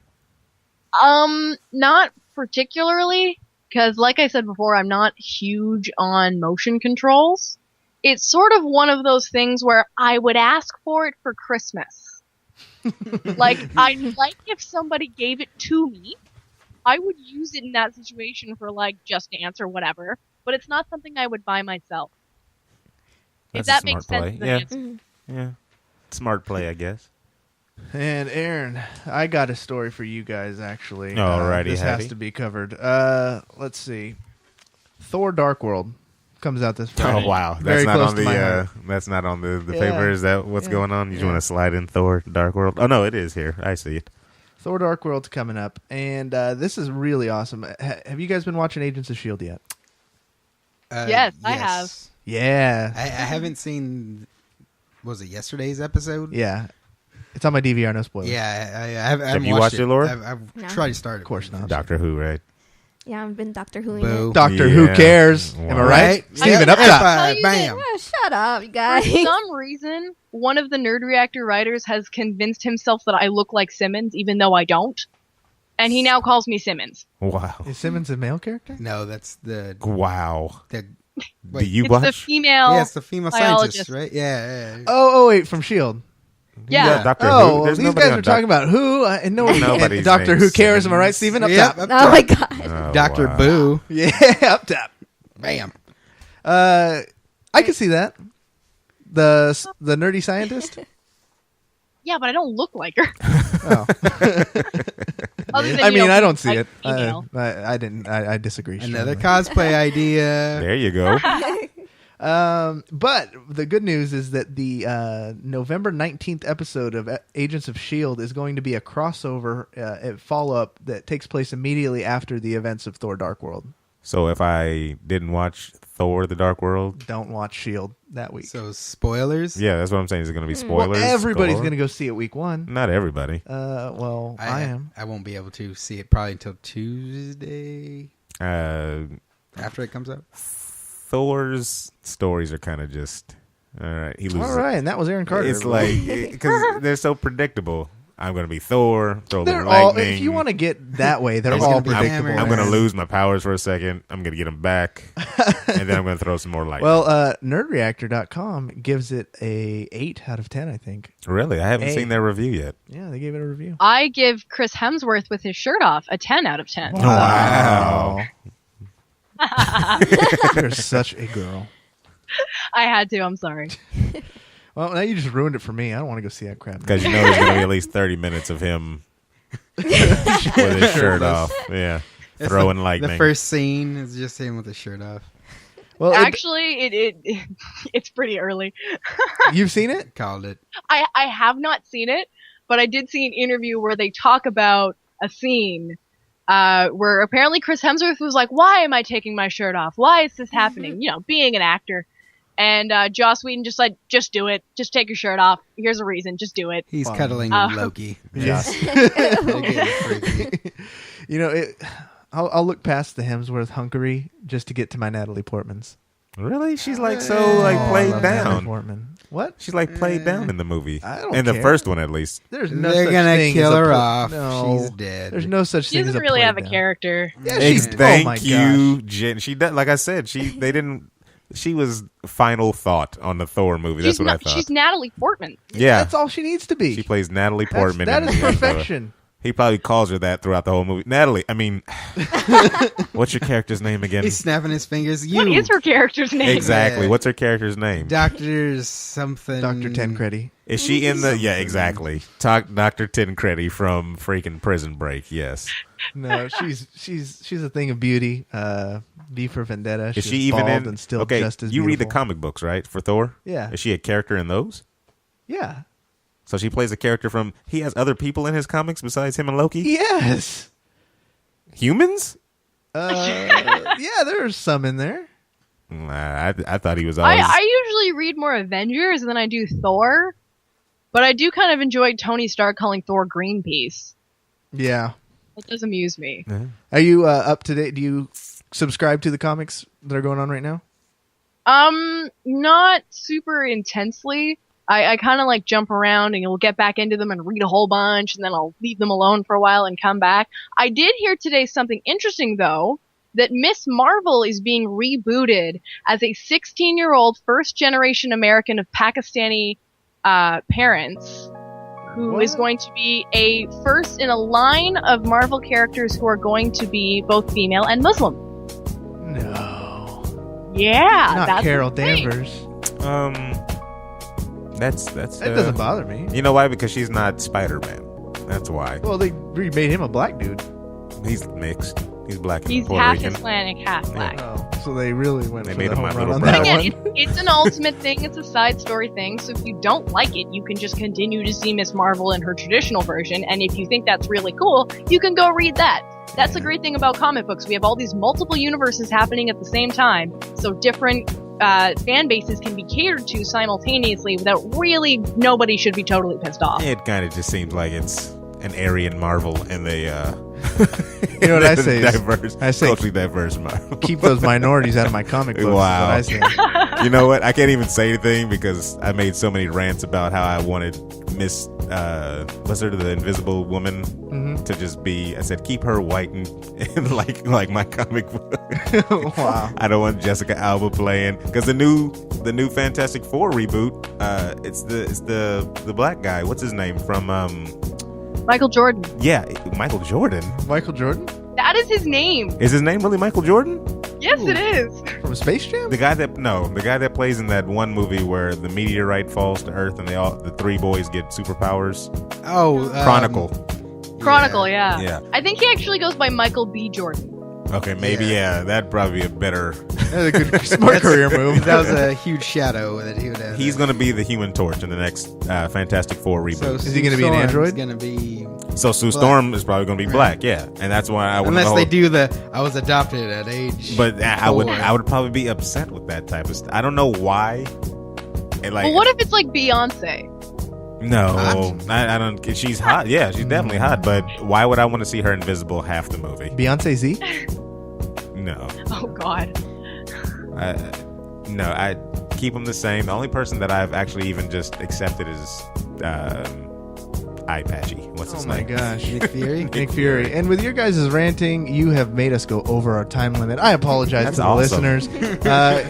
Speaker 5: Not particularly, because like I said before, I'm not huge on motion controls. It's sort of one of those things where I would ask for it for Christmas. Like, I'd like if somebody gave it to me. I would use it in that situation for, like, Just Dance or whatever. But it's not something I would buy myself.
Speaker 3: That's
Speaker 5: If that
Speaker 3: a
Speaker 5: makes
Speaker 3: smart
Speaker 5: sense.
Speaker 3: play. Yeah. Yeah. Smart play, I guess.
Speaker 4: And Aaron, I got a story for you guys, actually.
Speaker 3: Alrighty,
Speaker 4: this
Speaker 3: Hattie.
Speaker 4: has to be covered. Let's see. Thor: Dark World comes out this Friday.
Speaker 3: Oh wow,
Speaker 4: Very
Speaker 3: that's not
Speaker 4: close
Speaker 3: on
Speaker 4: to my heart.
Speaker 3: that's not on the
Speaker 4: Yeah.
Speaker 3: paper. Is that what's
Speaker 4: Yeah.
Speaker 3: going on? You just
Speaker 4: Yeah.
Speaker 3: want to slide in Thor: Dark World? Oh no, it is here. I see it.
Speaker 4: Thor: Dark World's coming up, and this is really awesome. Have you guys been watching Agents of S.H.I.E.L.D. yet?
Speaker 5: Yes, I have.
Speaker 4: Yeah.
Speaker 6: I haven't seen. Was it yesterday's episode?
Speaker 4: Yeah. It's on my DVR, no spoilers.
Speaker 6: Yeah, I haven't
Speaker 3: you
Speaker 6: watched
Speaker 3: watched it, Laura?
Speaker 6: I've
Speaker 7: No.
Speaker 6: tried to start it.
Speaker 4: Of course not.
Speaker 3: Doctor Who, right?
Speaker 7: Yeah, I've been Doctor Whoing
Speaker 6: Boo.
Speaker 7: it.
Speaker 4: Doctor Who
Speaker 3: Yeah.
Speaker 4: cares? Am I
Speaker 3: Wow.
Speaker 4: right?
Speaker 6: Right?
Speaker 4: Steven,
Speaker 6: Yeah.
Speaker 4: up top.
Speaker 6: High
Speaker 5: Tell
Speaker 6: five.
Speaker 5: you
Speaker 6: Bam.
Speaker 7: Yeah, shut up, you
Speaker 5: For
Speaker 7: guys.
Speaker 5: some reason, one of the Nerd Reactor writers has convinced himself that I look like Simmons, even though I don't. And he now calls me Simmons.
Speaker 3: Wow.
Speaker 4: Is Simmons a male character?
Speaker 6: No, that's the
Speaker 3: Wow.
Speaker 6: the.
Speaker 3: Do
Speaker 6: Wait,
Speaker 3: you
Speaker 5: It's the
Speaker 3: watch?
Speaker 5: female.
Speaker 6: yeah, it's the female
Speaker 5: biologist.
Speaker 6: scientist, right? Yeah.
Speaker 4: Oh, wait, from S.H.I.E.L.D.
Speaker 5: Yeah.
Speaker 3: Doctor
Speaker 4: Oh,
Speaker 3: Who.
Speaker 4: well,
Speaker 3: There's
Speaker 4: these
Speaker 3: nobody
Speaker 4: guys
Speaker 3: on
Speaker 4: are talking about who? And nobody.
Speaker 3: Nobody's
Speaker 4: Doctor
Speaker 3: named
Speaker 4: Who cares? Am I right,
Speaker 3: Simmons.
Speaker 4: Steven? Up
Speaker 6: Yep.
Speaker 4: top.
Speaker 7: Oh my god.
Speaker 3: Oh,
Speaker 6: Dr.
Speaker 3: wow.
Speaker 6: Boo.
Speaker 4: Yeah, up top.
Speaker 6: Bam.
Speaker 4: I can see that. The nerdy scientist.
Speaker 5: Yeah, but I don't look like her.
Speaker 4: Oh.
Speaker 5: Other than,
Speaker 4: I
Speaker 5: you
Speaker 4: mean,
Speaker 5: know,
Speaker 4: I don't see
Speaker 5: like
Speaker 4: it.
Speaker 5: female.
Speaker 4: I didn't. I disagree.
Speaker 6: Another
Speaker 4: strongly.
Speaker 6: cosplay idea.
Speaker 3: There you go.
Speaker 4: But the good news is that the November 19th episode of Agents of S.H.I.E.L.D. is going to be a crossover follow-up that takes place immediately after the events of Thor: Dark World.
Speaker 3: So if I didn't watch Thor: The Dark World,
Speaker 4: Don't watch S.H.I.E.L.D. that week.
Speaker 6: So spoilers.
Speaker 3: yeah, that's what I'm saying. Is it going to be spoilers?
Speaker 4: Well, everybody's
Speaker 3: galore?
Speaker 4: going to go see it week one.
Speaker 3: Not everybody.
Speaker 4: Well, I am.
Speaker 6: I won't be able to see it probably until Tuesday after it comes out.
Speaker 3: Thor's stories are kind of just all right. He loses.
Speaker 4: All right, and that was Aaron Carter.
Speaker 3: It's like because they're so predictable. I'm going to be Thor. Throw
Speaker 4: they're
Speaker 3: the
Speaker 4: all.
Speaker 3: lightning.
Speaker 4: If you want to get that way, they're
Speaker 6: He's
Speaker 4: all
Speaker 6: gonna be
Speaker 4: predictable.
Speaker 6: hammered.
Speaker 3: I'm going to
Speaker 6: Man.
Speaker 3: lose my powers for a second. I'm going to get them back, and then I'm going to throw some more lightning.
Speaker 4: Well, nerdreactor.com gives it a 8 out of 10, I think.
Speaker 3: Really, I haven't
Speaker 4: Hey.
Speaker 3: seen their review yet.
Speaker 4: Yeah, they gave it a review.
Speaker 5: I give Chris Hemsworth with his shirt off a 10 out of 10.
Speaker 3: Wow.
Speaker 4: You're such a girl.
Speaker 5: I had to, I'm sorry.
Speaker 4: Well, now you just ruined it for me. I don't want to go see that crap.
Speaker 3: Because you know there's going to be at least 30 minutes of him with his shirt off. Yeah. Throwing lightning.
Speaker 6: The first scene is just him with his shirt off.
Speaker 4: Well,
Speaker 5: Actually, it's pretty early.
Speaker 4: you've seen it?
Speaker 6: Called it.
Speaker 5: I have not seen it, but I did see an interview where they talk about a scene where apparently Chris Hemsworth was like, "Why am I taking my shirt off? Why is this happening?" You know, being an actor. And Joss Whedon just like, "Just do it. Just take your shirt off. Here's a reason. Just do it."
Speaker 6: He's
Speaker 4: Fine.
Speaker 6: cuddling with Loki.
Speaker 4: Yes.
Speaker 6: They're getting freaky.
Speaker 4: You know, I'll look past the Hemsworth hunkery just to get to my Natalie Portman's.
Speaker 3: Really? She's like played
Speaker 4: Natalie
Speaker 3: down.
Speaker 4: Portman. What?
Speaker 3: She's like played down in the movie.
Speaker 4: I don't
Speaker 3: in the
Speaker 4: care.
Speaker 3: first one, at least.
Speaker 4: There's no
Speaker 6: They're
Speaker 4: such
Speaker 6: gonna
Speaker 4: thing
Speaker 6: kill
Speaker 4: as a
Speaker 6: her
Speaker 4: pla-
Speaker 6: off.
Speaker 4: No,
Speaker 6: She's dead.
Speaker 4: There's no such
Speaker 5: She
Speaker 4: thing as
Speaker 5: doesn't
Speaker 4: a
Speaker 5: really
Speaker 4: play
Speaker 5: have a
Speaker 4: down.
Speaker 5: character.
Speaker 4: Yeah, she's.
Speaker 3: Thank
Speaker 4: Oh my
Speaker 3: you,
Speaker 4: gosh.
Speaker 3: Jen. She does, like I said, they didn't. She was final thought on the Thor movie. That's
Speaker 5: She's
Speaker 3: what I
Speaker 5: not-
Speaker 3: thought.
Speaker 5: She's Natalie Portman.
Speaker 3: Yeah,
Speaker 4: That's all she needs to be.
Speaker 3: she plays Natalie
Speaker 4: That's-
Speaker 3: Portman.
Speaker 4: that
Speaker 3: in
Speaker 4: is
Speaker 3: the Thor.
Speaker 4: perfection.
Speaker 3: He probably calls her that throughout the whole movie. Natalie, I mean, what's your character's name again?
Speaker 6: He's snapping his fingers.
Speaker 5: What is her character's name?
Speaker 3: Exactly.
Speaker 6: Yeah.
Speaker 3: What's her character's name?
Speaker 6: Doctor something.
Speaker 4: Dr. Tancredi.
Speaker 3: Is she in the? Yeah, exactly. Dr. Tancredi from freaking Prison Break. Yes.
Speaker 4: No, she's a thing of beauty. V for Vendetta.
Speaker 3: Is
Speaker 4: She's
Speaker 3: she even
Speaker 4: bald
Speaker 3: in?
Speaker 4: and still
Speaker 3: Okay,
Speaker 4: just as
Speaker 3: you read the
Speaker 4: beautiful.
Speaker 3: comic books, right? For Thor.
Speaker 4: Yeah.
Speaker 3: Is she a character in those?
Speaker 4: Yeah.
Speaker 3: So she plays a character from. He has other people in his comics besides him and Loki.
Speaker 4: Yes.
Speaker 3: Humans?
Speaker 4: Yeah, there's some in there.
Speaker 3: I thought he was always.
Speaker 5: I usually read more Avengers than I do Thor, but I do kind of enjoy Tony Stark calling Thor Greenpeace.
Speaker 4: Yeah.
Speaker 5: It does amuse me.
Speaker 4: Are you up to date? Do you subscribe to the comics that are going on right now?
Speaker 5: Not super intensely. I kind of like jump around and you'll get back into them and read a whole bunch and then I'll leave them alone for a while and come back. I did hear today something interesting though, that Miss Marvel is being rebooted as a 16-year-old first-generation American of Pakistani parents who is going to be a first in a line of Marvel characters who are going to be both female and Muslim.
Speaker 4: No.
Speaker 5: Yeah,
Speaker 4: Not
Speaker 5: that's
Speaker 4: Carol
Speaker 5: the thing.
Speaker 4: Danvers.
Speaker 3: That's
Speaker 4: That doesn't bother me.
Speaker 3: You know why? Because she's not Spider-Man. That's why.
Speaker 4: Well, they remade him a black dude.
Speaker 3: He's mixed. He's black and
Speaker 5: He's
Speaker 3: Puerto
Speaker 5: half
Speaker 3: Rican.
Speaker 5: Hispanic, half black.
Speaker 4: Oh, so they really went
Speaker 3: They
Speaker 4: for
Speaker 3: made
Speaker 4: the
Speaker 3: him
Speaker 4: home
Speaker 3: my
Speaker 4: run
Speaker 3: little
Speaker 4: on
Speaker 3: brother.
Speaker 4: that
Speaker 5: Again,
Speaker 4: one.
Speaker 5: it's an ultimate thing. It's a side story thing. So if you don't like it, you can just continue to see Miss Marvel in her traditional version. And if you think that's really cool, you can go read that. That's the great thing about comic books. We have all these multiple universes happening at the same time. So different fan bases can be catered to simultaneously without really nobody should be totally pissed off.
Speaker 3: It kind of just seems like it's an Aryan Marvel and they
Speaker 4: You know what I say is-
Speaker 3: diverse,
Speaker 4: I say-
Speaker 3: culturally diverse Marvel.
Speaker 4: Keep those minorities out of my comic books.
Speaker 3: Wow.
Speaker 4: Is what I say.
Speaker 3: You know what? I can't even say anything because I made so many rants about how I wanted Miss what's her, the Invisible Woman, to just be. I said keep her white and like my comic book.
Speaker 4: Wow.
Speaker 3: I don't want Jessica Alba playing because the new Fantastic Four reboot. It's the black guy. What's his name from?
Speaker 5: Michael Jordan.
Speaker 3: Yeah, Michael Jordan.
Speaker 4: Michael Jordan
Speaker 5: That is his name.
Speaker 3: Is his name really Michael Jordan?
Speaker 5: Yes, it is.
Speaker 4: from Space Jam?
Speaker 3: The guy that plays in that one movie where the meteorite falls to Earth and the three boys get superpowers.
Speaker 6: Oh,
Speaker 3: Chronicle.
Speaker 5: Chronicle, yeah.
Speaker 3: Yeah.
Speaker 5: I think he actually goes by Michael B. Jordan.
Speaker 3: Okay, maybe yeah, that'd probably be a better.
Speaker 4: That's a good, smart career move.
Speaker 6: That was a huge shadow that he would have.
Speaker 3: He's going to be the Human Torch in the next Fantastic Four reboot.
Speaker 4: Is he gonna be an android?
Speaker 6: Going to be
Speaker 3: So Sue Storm is probably going to be black, yeah, and that's why I would.
Speaker 6: unless they do I was adopted at age.
Speaker 3: But I would
Speaker 6: 4.
Speaker 3: probably be upset with that type of stuff. I don't know why.
Speaker 5: Well, what if it's like Beyonce?
Speaker 3: No, I don't. She's hot. Yeah, she's definitely hot. But why would I want to see her invisible half the movie?
Speaker 4: Beyonce Z?
Speaker 3: No.
Speaker 5: Oh, God.
Speaker 3: No, I keep them the same. The only person that I've actually even just accepted is Eye Patchy. What's his
Speaker 4: Oh my
Speaker 3: name?
Speaker 4: gosh.
Speaker 6: Nick Fury.
Speaker 4: Nick Fury. And with your guys' ranting, you have made us go over our time limit. I apologize
Speaker 3: That's
Speaker 4: to the
Speaker 3: awesome.
Speaker 4: listeners.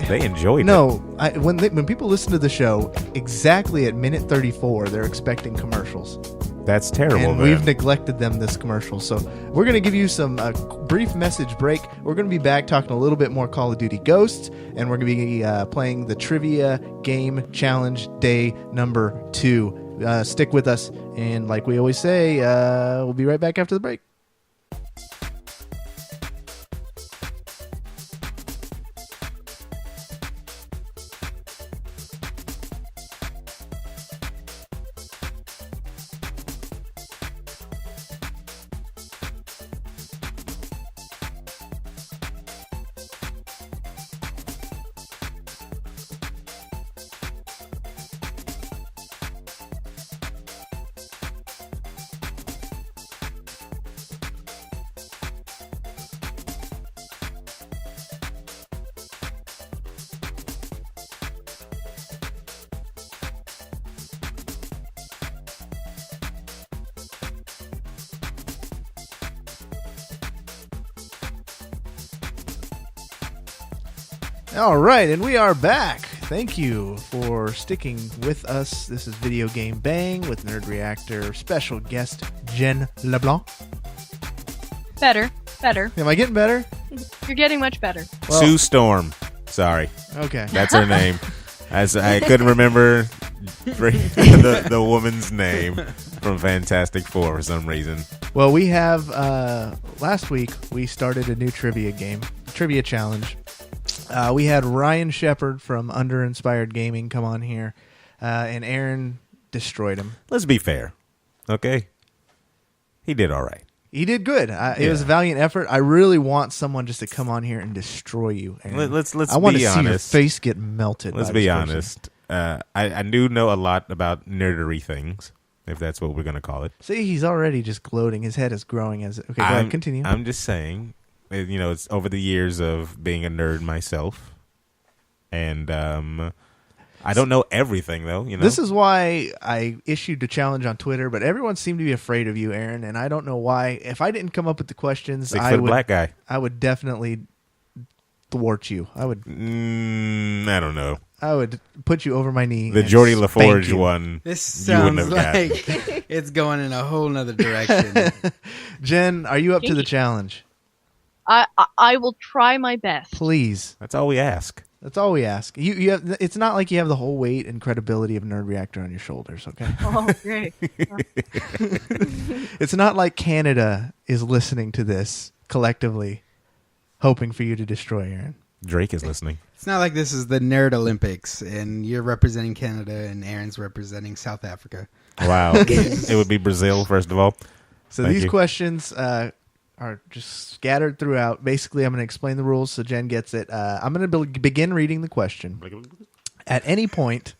Speaker 3: They enjoyed it.
Speaker 4: No, when people listen to the show, exactly at minute 34, they're expecting commercials.
Speaker 3: That's terrible,
Speaker 4: and
Speaker 3: man.
Speaker 4: we've neglected them this commercial. So we're going to give you some brief message break. We're going to be back talking a little bit more Call of Duty Ghosts, and we're going to be playing the Trivia Game Challenge Day number 2. Stick with us, and like we always say, we'll be right back after the break. All right, and we are back. Thank you for sticking with us. This is Video Game Bang with Nerd Reactor special guest Jen Leblanc.
Speaker 5: Better.
Speaker 4: Am I getting better?
Speaker 5: You're getting much better.
Speaker 4: Well,
Speaker 3: Sue Storm. Sorry.
Speaker 4: Okay.
Speaker 3: That's her name. As I couldn't remember the woman's name from Fantastic Four for some reason.
Speaker 4: Well, we have last week we started a new trivia challenge. We had Ryan Shepard from Under Inspired Gaming come on here, and Aaron destroyed him.
Speaker 3: Let's be fair, okay? He did all right.
Speaker 4: He did good. It was a valiant effort. I really want someone just to come on here and destroy you, Aaron.
Speaker 3: Let's
Speaker 4: I want to
Speaker 3: be
Speaker 4: see your
Speaker 3: honest.
Speaker 4: face get melted.
Speaker 3: Let's
Speaker 4: by
Speaker 3: be
Speaker 4: this person.
Speaker 3: honest. I do know a lot about nerdery things, if that's what we're going to call it.
Speaker 4: See, he's already just gloating. His head is growing. Okay, go ahead, continue.
Speaker 3: I'm just saying, it's over the years of being a nerd myself, and I don't know everything, though.
Speaker 4: This is why I issued a challenge on Twitter, but everyone seemed to be afraid of you, Aaron, and I don't know why. If I didn't come up with the questions,
Speaker 3: 6-foot black guy.
Speaker 4: I would definitely thwart you. I would.
Speaker 3: I don't know.
Speaker 4: I would put you over my knee.
Speaker 3: The
Speaker 4: and
Speaker 3: Geordie
Speaker 4: spank
Speaker 3: LaForge
Speaker 4: you.
Speaker 3: one.
Speaker 6: This
Speaker 3: you wouldn't
Speaker 6: sounds
Speaker 3: have
Speaker 6: like it's going in a whole nother direction.
Speaker 4: Jen, are you up to the challenge?
Speaker 5: I will try my best.
Speaker 4: Please.
Speaker 3: That's all we ask.
Speaker 4: That's all we ask. You have. It's not like you have the whole weight and credibility of Nerd Reactor on your shoulders, okay?
Speaker 5: Oh, great.
Speaker 4: It's not like Canada is listening to this collectively, hoping for you to destroy Aaron.
Speaker 3: Drake is listening.
Speaker 6: It's not like this is the Nerd Olympics and you're representing Canada and Aaron's representing South Africa.
Speaker 3: Wow. It would be Brazil, first of all.
Speaker 4: So
Speaker 3: Thank
Speaker 4: these
Speaker 3: you.
Speaker 4: questions are just scattered throughout. Basically, I'm going to explain the rules so Jen gets it. I'm going to begin reading the question. At any point,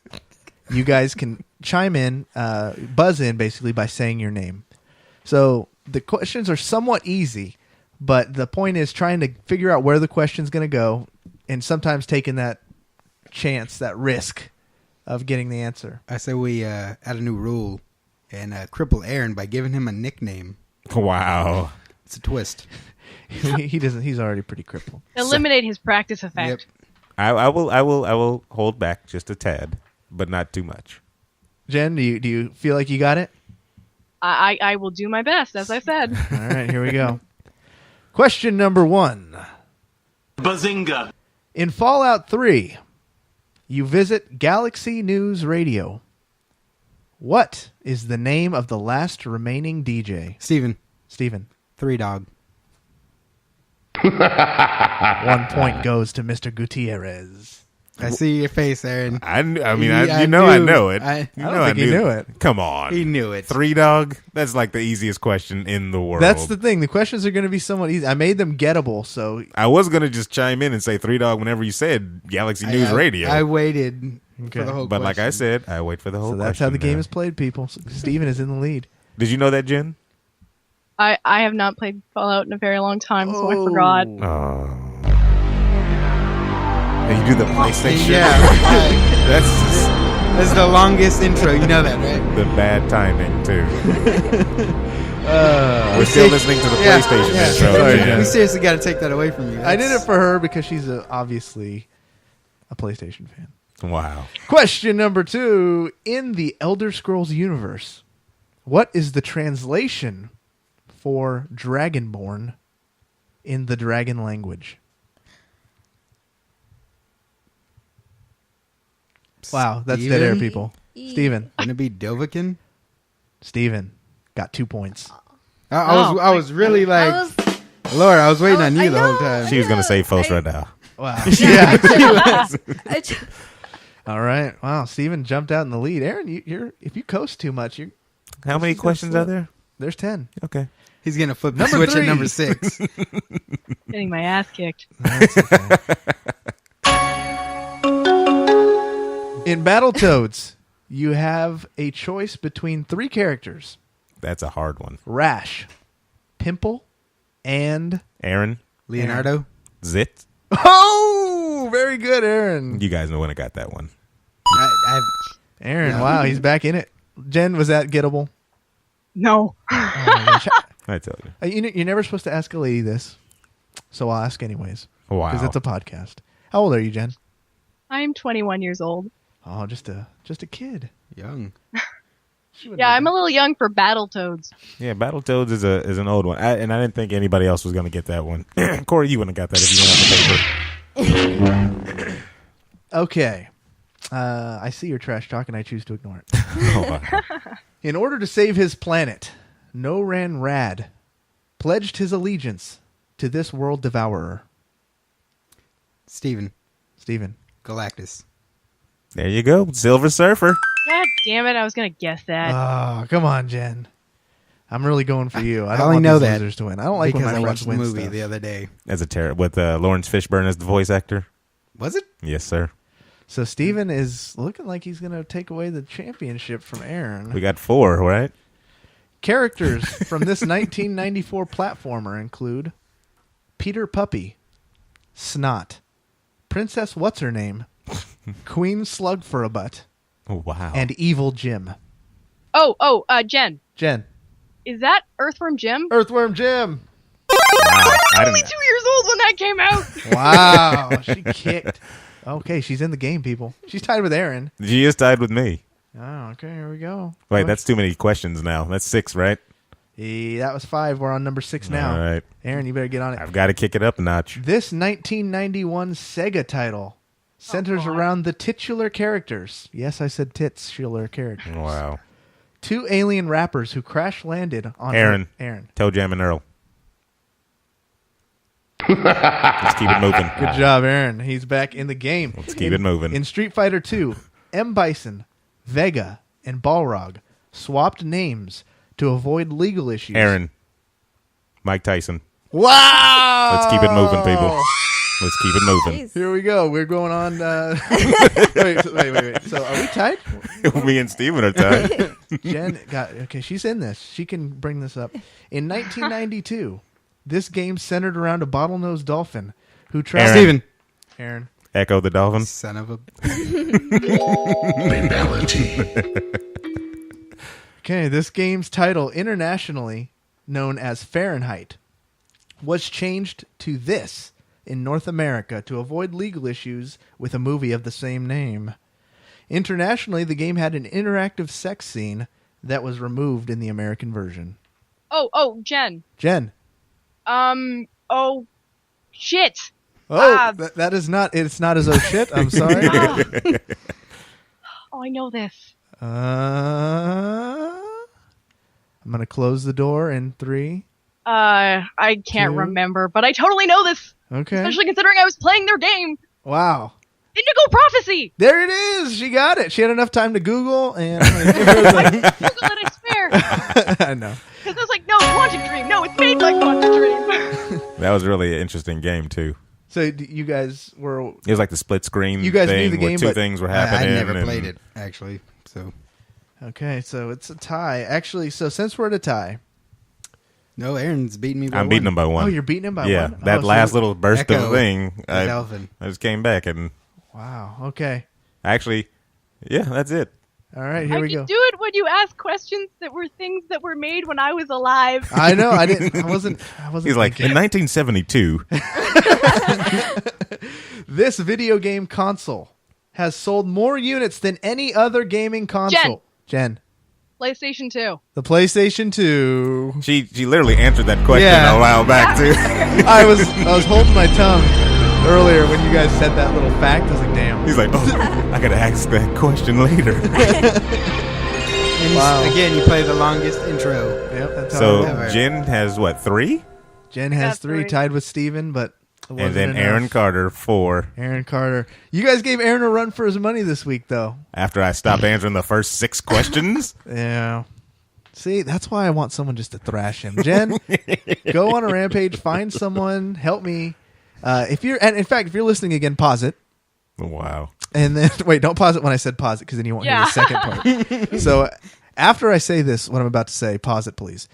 Speaker 4: you guys can chime in, buzz in, basically, by saying your name. So the questions are somewhat easy, but the point is trying to figure out where the question's going to go and sometimes taking that chance, that risk of getting the answer.
Speaker 6: I say we add a new rule and cripple Aaron by giving him a nickname.
Speaker 3: Wow.
Speaker 6: It's a twist.
Speaker 4: He doesn't. He's already pretty crippled.
Speaker 5: Eliminate his practice effect.
Speaker 6: Yep.
Speaker 3: I will hold back just a tad, but not too much.
Speaker 4: Jen, do you feel like you got it?
Speaker 5: I will do my best, as I said.
Speaker 4: All right, here we go. Question number 1.
Speaker 8: Bazinga!
Speaker 4: In Fallout 3, you visit Galaxy News Radio. What is the name of the last remaining DJ?
Speaker 6: Steven.
Speaker 3: 3
Speaker 6: Dog.
Speaker 4: 1 point goes to Mr. Gutierrez.
Speaker 6: I see your face, Aaron.
Speaker 3: I mean,
Speaker 6: I
Speaker 3: I know
Speaker 6: knew.
Speaker 3: it.
Speaker 6: I
Speaker 4: don't think he knew it.
Speaker 3: Come on.
Speaker 6: He knew it.
Speaker 3: 3 Dog? That's like the easiest question in the world.
Speaker 4: That's the thing. The questions are going to be somewhat easy. I made them gettable, so
Speaker 3: I was going to just chime in and say 3 Dog whenever you said Galaxy News Radio.
Speaker 6: I waited
Speaker 4: Okay.
Speaker 6: for the whole
Speaker 3: but like I
Speaker 6: question.
Speaker 3: said, I wait for the whole
Speaker 4: that's
Speaker 3: question.
Speaker 4: how the game
Speaker 3: now.
Speaker 4: is played, people. Steven is in the lead.
Speaker 3: Did you know that, Jen?
Speaker 5: I have not played Fallout in a very long time, so I forgot.
Speaker 3: Oh. And you do the PlayStation.
Speaker 6: Yeah.
Speaker 3: That's
Speaker 6: This is the longest intro. You know that, right?
Speaker 3: the bad timing, too. We're still listening to the PlayStation intro.
Speaker 4: Sorry,
Speaker 3: Jen.
Speaker 6: We seriously got to take that away from you.
Speaker 4: I did it for her because she's obviously a PlayStation fan.
Speaker 3: Wow.
Speaker 4: Question number 2. In the Elder Scrolls universe, What is the translation for Dragonborn in the dragon language? Wow, that's dead air, people. Steven.
Speaker 6: Wouldn't it be Dovahkiin?
Speaker 4: Steven got 2 points.
Speaker 6: I was really like, Laura, I was waiting on you the whole time.
Speaker 3: She was going to say Fos right now.
Speaker 4: Wow.
Speaker 7: Yeah.
Speaker 4: All right. Wow, Steven jumped out in the lead. Aaron, you're if you coast too much, you're...
Speaker 3: How many questions are there?
Speaker 4: There's 10.
Speaker 3: Okay.
Speaker 6: He's going to flip the
Speaker 4: Number
Speaker 6: switch
Speaker 4: 3.
Speaker 6: at number 6.
Speaker 5: Getting my ass kicked.
Speaker 4: That's okay. In Battletoads, you have a choice between 3 characters.
Speaker 3: That's a hard one.
Speaker 4: Rash, Pimple, and...
Speaker 3: Aaron?
Speaker 6: Leonardo?
Speaker 3: Zit?
Speaker 4: Oh! Very good, Aaron.
Speaker 3: You guys know when I got that one.
Speaker 4: Aaron, wow, he's back in it. Jen, was that gettable?
Speaker 5: No.
Speaker 4: Oh my gosh.
Speaker 3: I tell you.
Speaker 4: You're never supposed to ask a lady this, so I'll ask anyways.
Speaker 3: Wow.
Speaker 4: Because it's a podcast. How old are you, Jen?
Speaker 5: I'm 21 years old.
Speaker 4: Oh, just a kid.
Speaker 6: Young.
Speaker 5: Yeah, I'm a little young for Battletoads.
Speaker 3: Yeah, Battletoads is an old one. And I didn't think anybody else was going to get that one. Corey, you wouldn't have got that if you went on the paper.
Speaker 4: Okay. I see your trash talk, and I choose to ignore it.
Speaker 3: Oh, wow.
Speaker 4: In order to save his planet, No-Ran Rad pledged his allegiance to this world devourer.
Speaker 6: Steven. Galactus.
Speaker 3: There you go. Silver Surfer.
Speaker 5: God damn it, I was going to guess that.
Speaker 4: Oh, come on, Jen. I'm really going for you. I
Speaker 6: I
Speaker 4: don't
Speaker 6: only
Speaker 4: want
Speaker 6: know
Speaker 4: these
Speaker 6: that
Speaker 4: losers to win. I don't like
Speaker 6: because
Speaker 4: when my
Speaker 6: I
Speaker 4: friends
Speaker 6: watched the
Speaker 4: win
Speaker 6: movie
Speaker 4: stuff.
Speaker 6: the other day.
Speaker 3: As a terror with Lawrence Fishburne as the voice actor.
Speaker 6: Was it?
Speaker 3: Yes, sir.
Speaker 4: So Steven is looking like he's going to take away the championship from Aaron.
Speaker 3: We got 4, right?
Speaker 4: Characters from this 1994 platformer include Peter Puppy, Snot, Princess What's-Her-Name, Queen Slug for a Butt,
Speaker 3: Oh, wow.
Speaker 4: and Evil Jim.
Speaker 5: Jen.
Speaker 4: Jen.
Speaker 5: Is that Earthworm Jim?
Speaker 4: Earthworm Jim.
Speaker 3: Wow. I
Speaker 5: Only 2 years old when that came out.
Speaker 4: Wow. She kicked. Okay, she's in the game, people. She's tied with Aaron.
Speaker 3: She is tied with me.
Speaker 4: Oh, okay, here we go.
Speaker 3: Wait, that's too many questions now. That's 6, right?
Speaker 4: That was 5. We're on number 6 now.
Speaker 3: All right.
Speaker 4: Aaron, you better get on it.
Speaker 3: I've got to kick it up a notch.
Speaker 4: This 1991 Sega title centers around the titular characters. Yes, I said titular characters.
Speaker 3: Wow.
Speaker 4: 2 alien rappers who crash landed on
Speaker 3: Aaron.
Speaker 4: Aaron.
Speaker 3: Toe Jam and Earl. Let's keep it moving.
Speaker 4: Good job, Aaron. He's back in the game.
Speaker 3: Let's keep it moving.
Speaker 4: In Street Fighter 2, M. Bison, Vega, and Balrog swapped names to avoid legal issues.
Speaker 3: Aaron. Mike Tyson.
Speaker 4: Wow!
Speaker 3: Let's keep it moving, people. Let's keep it moving.
Speaker 7: Jeez.
Speaker 4: Here we go. We're going on. Wait. So are we tied?
Speaker 3: Me and Steven are tied.
Speaker 4: Jen got okay. She's in this. She can bring this up. In 1992, this game centered around a bottlenose dolphin who traveled.
Speaker 6: Steven.
Speaker 4: Aaron.
Speaker 3: Echo the Dolphin.
Speaker 6: Son of a...
Speaker 4: Okay, this game's title, internationally known as Fahrenheit, was changed to this in North America to avoid legal issues with a movie of the same name. Internationally, the game had an interactive sex scene that was removed in the American version.
Speaker 5: Jen.
Speaker 4: Jen.
Speaker 5: Shit.
Speaker 4: Oh, that is not. It's not as oh shit. I'm sorry.
Speaker 5: I know this.
Speaker 4: I'm gonna close the door in 3.
Speaker 5: I can't
Speaker 4: 2.
Speaker 5: remember, but I totally know this.
Speaker 4: Okay.
Speaker 5: Especially considering I was playing their game.
Speaker 4: Wow.
Speaker 5: Indigo Prophecy.
Speaker 4: There it is. She got it. She had enough time to Google and.
Speaker 5: Google it, I swear.
Speaker 4: I know.
Speaker 5: Because I was like, no, it's Quantum Dream. No, it's made like Quantum Dream.
Speaker 3: That was really an interesting game, too.
Speaker 4: So you guys were.
Speaker 3: It was like the split screen
Speaker 4: You guys knew
Speaker 3: thing
Speaker 4: the game,
Speaker 3: where two
Speaker 4: but
Speaker 3: things were
Speaker 6: I
Speaker 3: happening.
Speaker 6: never played it, actually. So
Speaker 4: Okay, so it's a tie. Actually, so since we're at a tie.
Speaker 6: no, Aaron's beating me by
Speaker 3: I'm beating him by 1.
Speaker 4: Oh, you're beating him by
Speaker 3: yeah,
Speaker 4: 1?
Speaker 3: that
Speaker 4: Oh, so
Speaker 3: last
Speaker 4: we-
Speaker 3: little burst
Speaker 6: Echo
Speaker 3: of thing,
Speaker 6: the
Speaker 3: I
Speaker 6: dolphin.
Speaker 3: just came back and
Speaker 4: Wow, okay.
Speaker 3: actually, yeah, that's it.
Speaker 4: All right, here
Speaker 5: I
Speaker 4: we
Speaker 5: can
Speaker 4: go.
Speaker 5: do it when you ask questions that were things that were made when I was alive.
Speaker 4: I know, I wasn't
Speaker 3: He's like, in
Speaker 4: thinking.
Speaker 3: 1972,
Speaker 4: This video game console has sold more units than any other gaming console. Jen.
Speaker 5: PlayStation 2.
Speaker 4: The PlayStation 2.
Speaker 3: She literally answered that question
Speaker 4: Yeah.
Speaker 3: a while back too.
Speaker 4: I was holding my tongue earlier when you guys said that little fact. I was like, damn.
Speaker 3: He's like, oh, I gotta ask that question later.
Speaker 6: And
Speaker 4: Wow.
Speaker 6: again, you play the longest intro.
Speaker 4: Yep, that's how
Speaker 3: So
Speaker 4: it went.
Speaker 3: Jen has what, 3?
Speaker 4: Jen has
Speaker 5: Got
Speaker 4: 3,
Speaker 5: three.
Speaker 4: tied with Steven, but it
Speaker 3: And
Speaker 4: wasn't
Speaker 3: then
Speaker 4: enough.
Speaker 3: Aaron Carter 4.
Speaker 4: Aaron Carter. You guys gave Aaron a run for his money this week, though.
Speaker 3: After I stopped answering the first 6 questions.
Speaker 4: Yeah. See, that's why I want someone just to thrash him. Jen, go on a rampage, find someone, help me. If you're listening again, pause it.
Speaker 3: Wow.
Speaker 4: And then, wait, don't pause it when I said pause it, because then you won't hear the second part. So after I say this, what I'm about to say, pause it, please.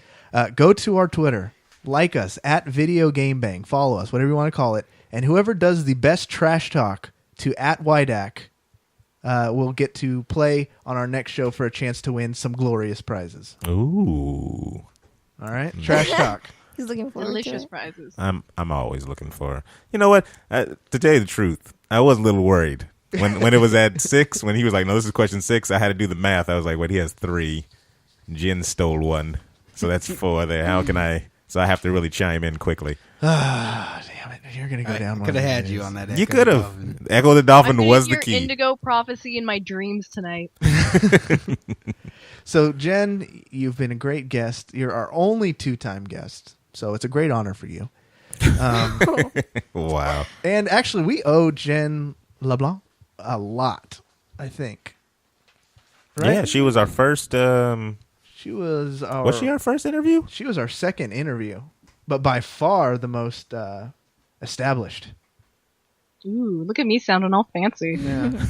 Speaker 4: Go to our Twitter, like us, at Videogame Bang, follow us, whatever you want to call it, and whoever does the best trash talk to at Wydack will get to play on our next show for a chance to win some glorious prizes.
Speaker 3: Ooh.
Speaker 4: All right? Trash talk.
Speaker 7: He's looking forward
Speaker 5: Delicious
Speaker 7: to it.
Speaker 5: prizes.
Speaker 3: I'm always looking for. You know what? To tell you the truth, I was a little worried when it was at 6. When he was like, "No, this is question 6." I had to do the math. I was like, "Wait, he has 3. Jen stole 1, so that's 4 there. How can I?" So I have to really chime in quickly.
Speaker 4: Ah, damn it. You're going to go down one
Speaker 6: Could
Speaker 4: of
Speaker 6: have had
Speaker 4: these
Speaker 6: you on that.
Speaker 3: You
Speaker 6: Echo
Speaker 3: could have.
Speaker 6: Dolphin.
Speaker 3: Echo the Dolphin
Speaker 5: I'm gonna
Speaker 3: was the
Speaker 5: hear
Speaker 3: key.
Speaker 5: Indigo Prophecy in my dreams tonight.
Speaker 4: So, Jen, you've been a great guest. You're our only 2-time guest, so it's a great honor for you.
Speaker 3: Wow.
Speaker 4: And actually, we owe Jen Leblanc a lot, I think. Right?
Speaker 3: Yeah, she was our first.
Speaker 4: She was our.
Speaker 3: Was she our first interview?
Speaker 4: She was our second interview, but by far the most established.
Speaker 5: Ooh, look at me sounding all fancy.
Speaker 4: Yeah.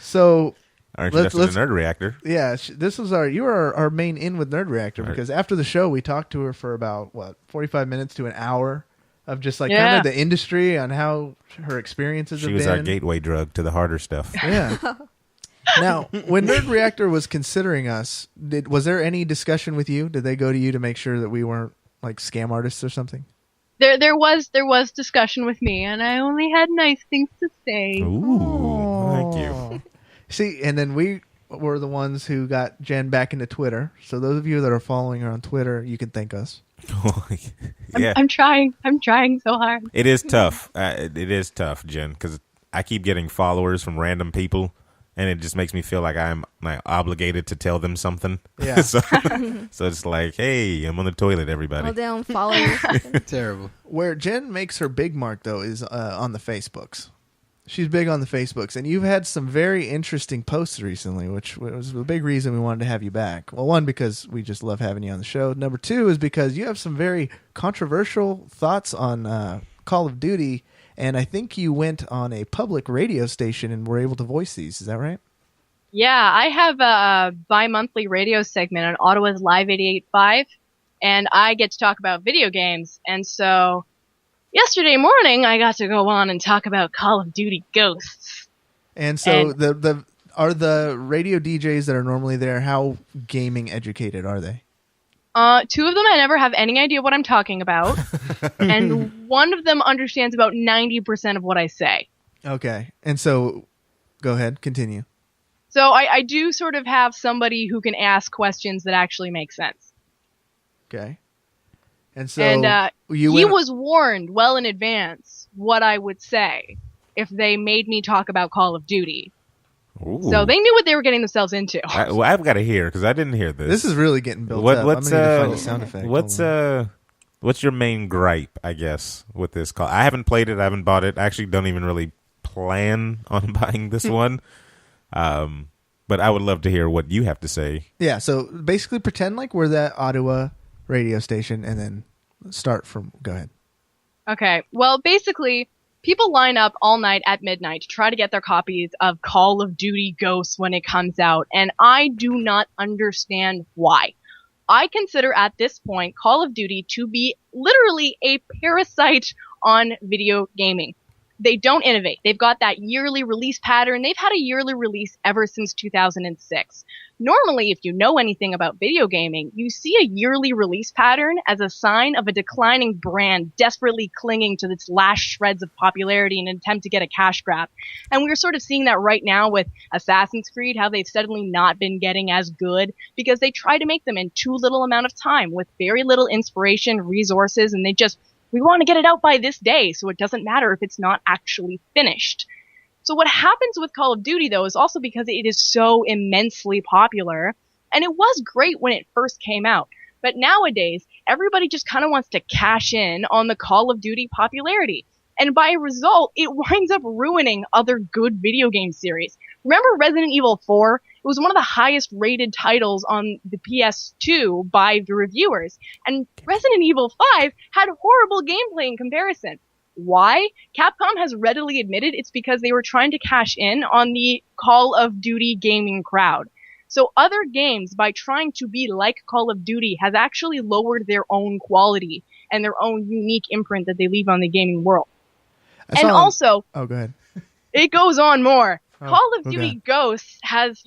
Speaker 4: So,
Speaker 3: Our introduction to Nerd Reactor.
Speaker 4: yeah, this was you were our main in with Nerd Reactor, because after the show we talked to her for about 45 minutes to an hour of just like kind of the industry on how her experiences
Speaker 3: She
Speaker 4: have
Speaker 3: was
Speaker 4: been.
Speaker 3: our gateway drug to the harder stuff.
Speaker 4: Yeah. Now, when Nerd Reactor was considering us, was there any discussion with you? Did they go to you to make sure that we weren't like scam artists or something?
Speaker 5: There was discussion with me, and I only had nice things to say.
Speaker 3: Ooh, thank you.
Speaker 4: See, and then we were the ones who got Jen back into Twitter. So those of you that are following her on Twitter, you can thank us.
Speaker 3: Yeah,
Speaker 5: I'm trying so hard.
Speaker 3: it is tough. It is tough, Jen, because I keep getting followers from random people, and it just makes me feel like I'm obligated to tell them something.
Speaker 4: Yeah.
Speaker 3: so it's like, hey, I'm on the toilet, everybody.
Speaker 7: Oh, they don't follow you. or something.
Speaker 6: Terrible.
Speaker 4: Where Jen makes her big mark, though, is on the Facebooks. She's big on the Facebooks, and you've had some very interesting posts recently, which was a big reason we wanted to have you back. Well, one, because we just love having you on the show. Number two is because you have some very controversial thoughts on Call of Duty, and I think you went on a public radio station and were able to voice these. Is that right?
Speaker 5: Yeah, I have a bi-monthly radio segment on Ottawa's Live 88.5, and I get to talk about video games. And so yesterday morning, I got to go on and talk about Call of Duty Ghosts.
Speaker 4: And so are the radio DJs that are normally there, how gaming educated are they?
Speaker 5: Two of them I never have any idea what I'm talking about, and one of them understands about 90% of what I say.
Speaker 4: Okay. And so, go ahead, continue.
Speaker 5: So I do sort of have somebody who can ask questions that actually make sense.
Speaker 4: Okay. And so,
Speaker 5: He was warned well in advance what I would say if they made me talk about Call of Duty.
Speaker 3: Ooh.
Speaker 5: So they knew what they were getting themselves into.
Speaker 3: I've got to hear, because I didn't hear this.
Speaker 4: This is really getting built up.
Speaker 3: What's
Speaker 4: I'm gonna need to find a sound effect.
Speaker 3: What's your main gripe, I guess, with this call? I haven't played it. I haven't bought it. I actually don't even really plan on buying this one. But I would love to hear what you have to say.
Speaker 4: Yeah, so basically pretend like we're that Ottawa radio station and then start from, go ahead.
Speaker 5: Okay, well, basically, people line up all night at midnight to try to get their copies of Call of Duty Ghosts when it comes out, and I do not understand why. I consider at this point Call of Duty to be literally a parasite on video gaming. They don't innovate. They've got that yearly release pattern. They've had a yearly release ever since 2006. Normally, if you know anything about video gaming, you see a yearly release pattern as a sign of a declining brand desperately clinging to its last shreds of popularity in an attempt to get a cash grab. And we're sort of seeing that right now with Assassin's Creed, how they've steadily not been getting as good because they try to make them in too little amount of time with very little inspiration, resources, and we want to get it out by this day, so it doesn't matter if it's not actually finished. So what happens with Call of Duty, though, is also because it is so immensely popular, and it was great when it first came out. But nowadays, everybody just kind of wants to cash in on the Call of Duty popularity. And by result, it winds up ruining other good video game series. Remember Resident Evil 4? It was one of the highest rated titles on the PS2 by the reviewers. And Resident Evil 5 had horrible gameplay in comparison. Why? Capcom has readily admitted it's because they were trying to cash in on the Call of Duty gaming crowd. So other games, by trying to be like Call of Duty, has actually lowered their own quality and their own unique imprint that they leave on the gaming world. Also,
Speaker 4: oh, go ahead.
Speaker 5: It goes on more.
Speaker 4: Oh,
Speaker 5: Call of
Speaker 4: okay.
Speaker 5: Duty Ghosts has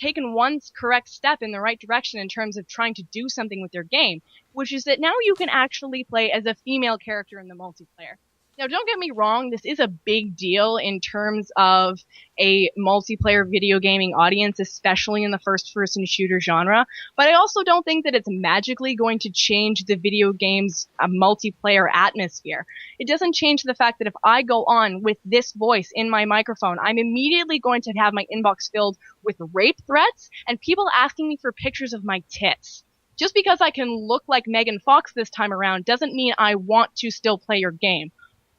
Speaker 5: taken one correct step in the right direction in terms of trying to do something with their game, which is that now you can actually play as a female character in the multiplayer. Now, don't get me wrong, this is a big deal in terms of a multiplayer video gaming audience, especially in the first-person shooter genre, but I also don't think that it's magically going to change the video game's multiplayer atmosphere. It doesn't change the fact that if I go on with this voice in my microphone, I'm immediately going to have my inbox filled with rape threats and people asking me for pictures of my tits. Just because I can look like Megan Fox this time around doesn't mean I want to still play your game.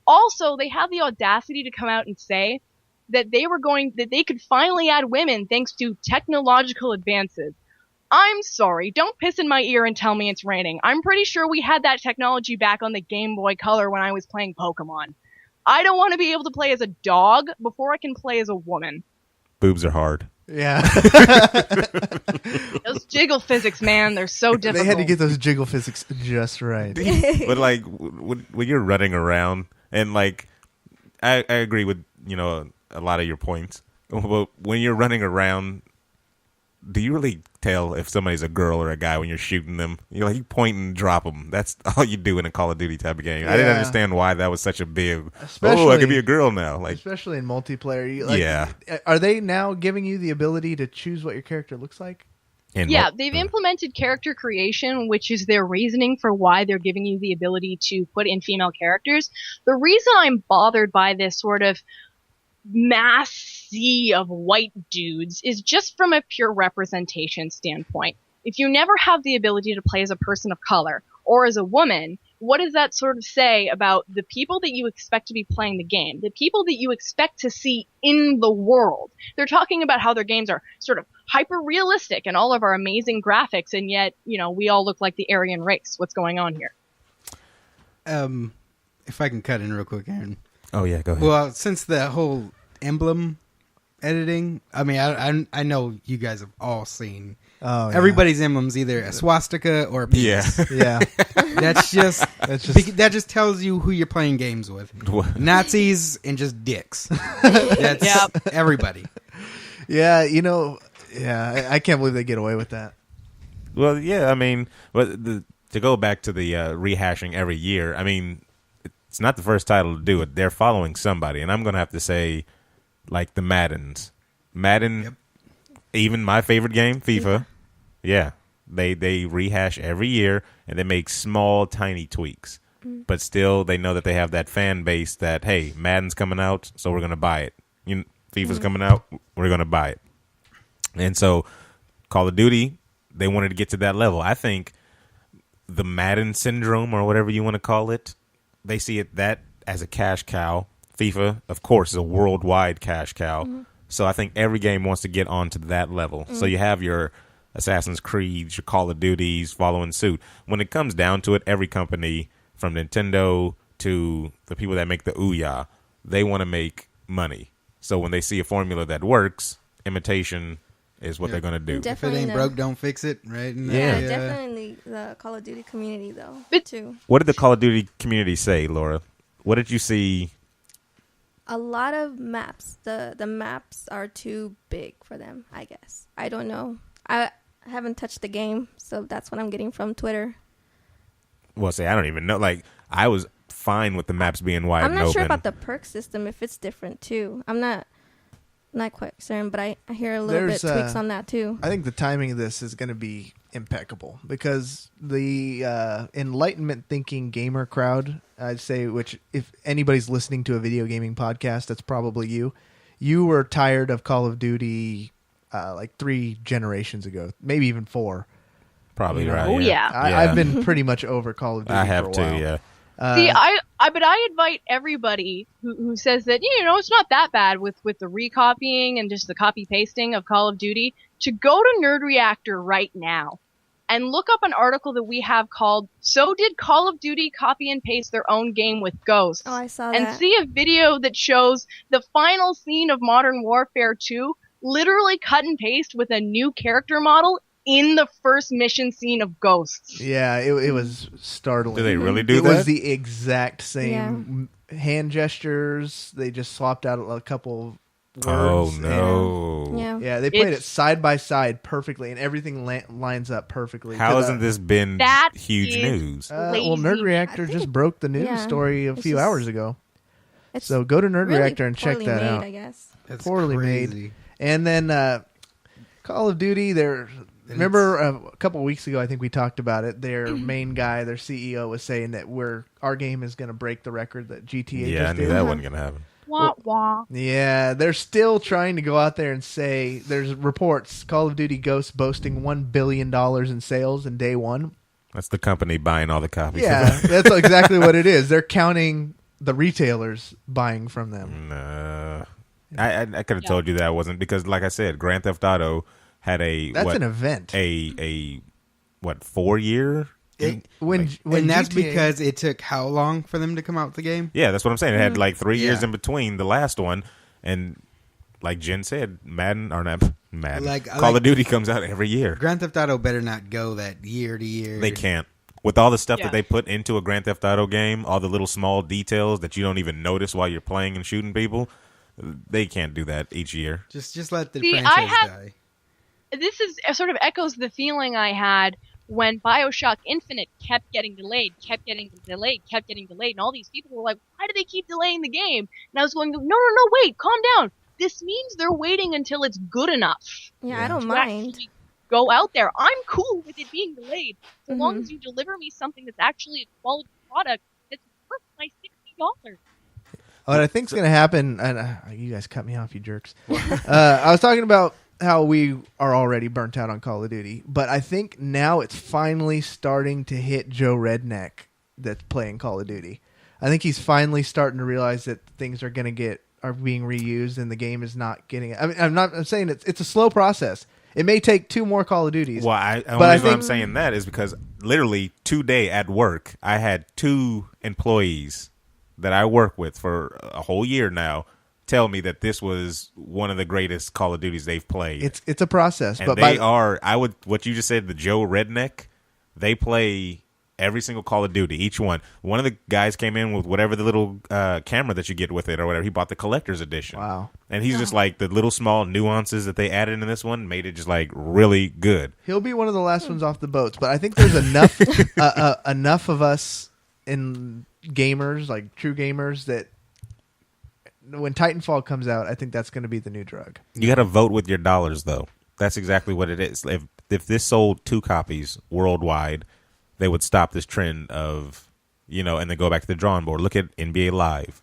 Speaker 5: Also, they have the audacity to come out and say that they could finally add women thanks to technological advances. I'm sorry, don't piss in my ear and tell me it's raining. I'm pretty sure we had that technology back on the Game Boy Color when I was playing Pokemon. I don't want to be able to play as a dog before I can play as a woman.
Speaker 3: Boobs are hard.
Speaker 4: Yeah.
Speaker 5: Those jiggle physics, man, they're so difficult.
Speaker 4: They had to get those jiggle physics just right.
Speaker 3: But like when you're running around, and like I agree with a lot of your points, but when you're running around, do you really tell if somebody's a girl or a guy when you're shooting them? You point and drop them. That's all you do in a Call of Duty type of game.
Speaker 4: Yeah.
Speaker 3: I didn't understand why that was such a big.
Speaker 4: Especially,
Speaker 3: I could be a girl now. Like,
Speaker 4: especially in multiplayer.
Speaker 3: Yeah.
Speaker 4: Are they now giving you the ability to choose what your character looks like?
Speaker 5: They've implemented character creation, which is their reasoning for why they're giving you the ability to put in female characters. The reason I'm bothered by this sort of mass sea of white dudes is just from a pure representation standpoint. If you never have the ability to play as a person of color or as a woman, what does that sort of say about the people that you expect to be playing the game, the people that you expect to see in the world? They're talking about how their games are sort of hyper-realistic and all of our amazing graphics, and yet, we all look like the Aryan race. What's going on here?
Speaker 6: If I can cut in real quick, Aaron.
Speaker 3: Oh, yeah, go ahead.
Speaker 6: Well, since the whole emblem editing, I mean, I know you guys have all seen everybody's emblem's either a swastika or a penis.
Speaker 4: Yeah.
Speaker 6: That just tells you who you're playing games with. Nazis and just dicks. That's everybody.
Speaker 4: Yeah, I can't believe they get away with that.
Speaker 3: Well, yeah, I mean, to go back to the rehashing every year, I mean, it's not the first title to do it. They're following somebody, and I'm going to have to say, like the Madden, even my favorite game, FIFA, they rehash every year, and they make small, tiny tweaks. But still, they know that they have that fan base that, hey, Madden's coming out, so we're going to buy it. FIFA's coming out, we're going to buy it. And so Call of Duty, they wanted to get to that level. I think the Madden syndrome, or whatever you want to call it, they see that as a cash cow. FIFA, of course, is a worldwide cash cow. So I think every game wants to get onto that level. So you have your Assassin's Creed, your Call of Duties following suit. When it comes down to it, every company, from Nintendo to the people that make the Ouya, they want to make money. So when they see a formula that works, imitation is what they're going to do.
Speaker 6: Definitely if it ain't broke, don't fix it, right?
Speaker 7: Definitely the Call of Duty community, though, too.
Speaker 3: What did the Call of Duty community say, Laura? What did you see?
Speaker 7: A lot of maps. The maps are too big for them, I guess. I don't know. I haven't touched the game, so that's what I'm getting from Twitter.
Speaker 3: Well, say I don't even know. Like, I was fine with the maps being wide
Speaker 7: I'm
Speaker 3: and
Speaker 7: not
Speaker 3: open.
Speaker 7: sure about the perk system, if it's different, too. I'm not quite certain, but I hear a little bit tweaks on that, too.
Speaker 4: I think the timing of this is going to be impeccable because the Enlightenment thinking gamer crowd, I'd say, which if anybody's listening to a video gaming podcast, that's probably you. You were tired of Call of Duty like 3 generations ago, maybe even 4.
Speaker 3: Probably right.
Speaker 5: Oh, yeah.
Speaker 4: I've been pretty much over Call of Duty.
Speaker 3: I have
Speaker 4: for a
Speaker 3: too.
Speaker 4: while.
Speaker 3: Yeah.
Speaker 5: See, I invite everybody who says that it's not that bad with the recopying and just the copy pasting of Call of Duty to go to Nerd Reactor right now and look up an article that we have called "So Did Call of Duty Copy and Paste Their Own Game with Ghosts?"
Speaker 7: Oh, I saw
Speaker 5: and
Speaker 7: that.
Speaker 5: see a video that shows the final scene of Modern Warfare 2 literally cut and paste with a new character model in the first mission scene of Ghosts.
Speaker 4: Yeah, it was startling.
Speaker 3: Do they really do
Speaker 4: it
Speaker 3: that?
Speaker 4: It was the exact same hand gestures. They just swapped out a couple words.
Speaker 3: Oh no!
Speaker 7: Yeah.
Speaker 4: They played it side by side perfectly, and everything lines up perfectly.
Speaker 3: How hasn't this been
Speaker 5: That
Speaker 3: huge
Speaker 5: is
Speaker 3: news?
Speaker 4: Well, Nerd Reactor just broke the news story a few hours ago. So go to Nerd
Speaker 7: really
Speaker 4: Reactor and check that
Speaker 7: made,
Speaker 4: out.
Speaker 7: I guess.
Speaker 6: That's
Speaker 4: Poorly
Speaker 6: crazy.
Speaker 4: made. And then Call of Duty, remember a couple of weeks ago, I think we talked about it. Their main guy, their CEO, was saying that our game is going to break the record that GTA
Speaker 3: Yeah,
Speaker 4: just
Speaker 3: I knew
Speaker 4: did.
Speaker 3: that wasn't gonna happen.
Speaker 5: Wah, wah.
Speaker 4: Yeah, they're still trying to go out there and say there's reports Call of Duty Ghosts boasting $1 billion in sales in day one.
Speaker 3: That's the company buying all the copies.
Speaker 4: Yeah, that's exactly what it is. They're counting the retailers buying from them.
Speaker 3: No. I could have told you that wasn't because, like I said, Grand Theft Auto had
Speaker 4: an event.
Speaker 3: A 4-year?
Speaker 4: When
Speaker 6: And that's
Speaker 4: GTA
Speaker 6: because it took how long for them to come out with the game?
Speaker 3: Yeah, that's what I'm saying. It had like 3 years
Speaker 6: Yeah.
Speaker 3: in between the last one, and like Jen said, Call of Duty comes out every year.
Speaker 6: Grand Theft Auto better not go that year to year.
Speaker 3: They can't. With all the stuff
Speaker 5: Yeah.
Speaker 3: that they put into a Grand Theft Auto game, all the little small details that you don't even notice while you're playing and shooting people, they can't do that each year.
Speaker 6: Just let the
Speaker 5: See,
Speaker 6: franchise die.
Speaker 5: This is sort of echoes the feeling I had when BioShock Infinite kept getting delayed, and all these people were like, why do they keep delaying the game? And I was going, no, wait, calm down. This means they're waiting until it's good enough.
Speaker 7: Yeah, I don't
Speaker 5: to
Speaker 7: mind.
Speaker 5: actually go out there. I'm cool with it being delayed, so long as you deliver me something that's actually a quality product that's worth my $60.
Speaker 4: What I think's going to happen, and you guys cut me off, you jerks. I was talking about how we are already burnt out on Call of Duty, but I think now it's finally starting to hit Joe Redneck that's playing Call of Duty. I think he's finally starting to realize that things are being reused and the game is not getting. I mean, I'm saying it's a slow process. It may take 2 more Call of Duties.
Speaker 3: Well, I think I'm saying that is because literally today at work, I had 2 employees that I work with for a whole year now tell me that this was one of the greatest Call of Duties they've played.
Speaker 4: It's a process,
Speaker 3: and
Speaker 4: but
Speaker 3: what you just said, the Joe Redneck, they play every single Call of Duty, each one. One of the guys came in with whatever the little camera that you get with it or whatever. He bought the collector's edition.
Speaker 4: Wow.
Speaker 3: And he's just like, the little small nuances that they added in this one made it just like really good.
Speaker 4: he'll be one of the last ones off the boats. But I think there's enough enough of us in gamers, like true gamers, that when Titanfall comes out, I think that's going to be the new drug.
Speaker 3: You got to vote with your dollars, though. That's exactly what it is. If this sold 2 copies worldwide, they would stop this trend of, and then go back to the drawing board. Look at NBA Live.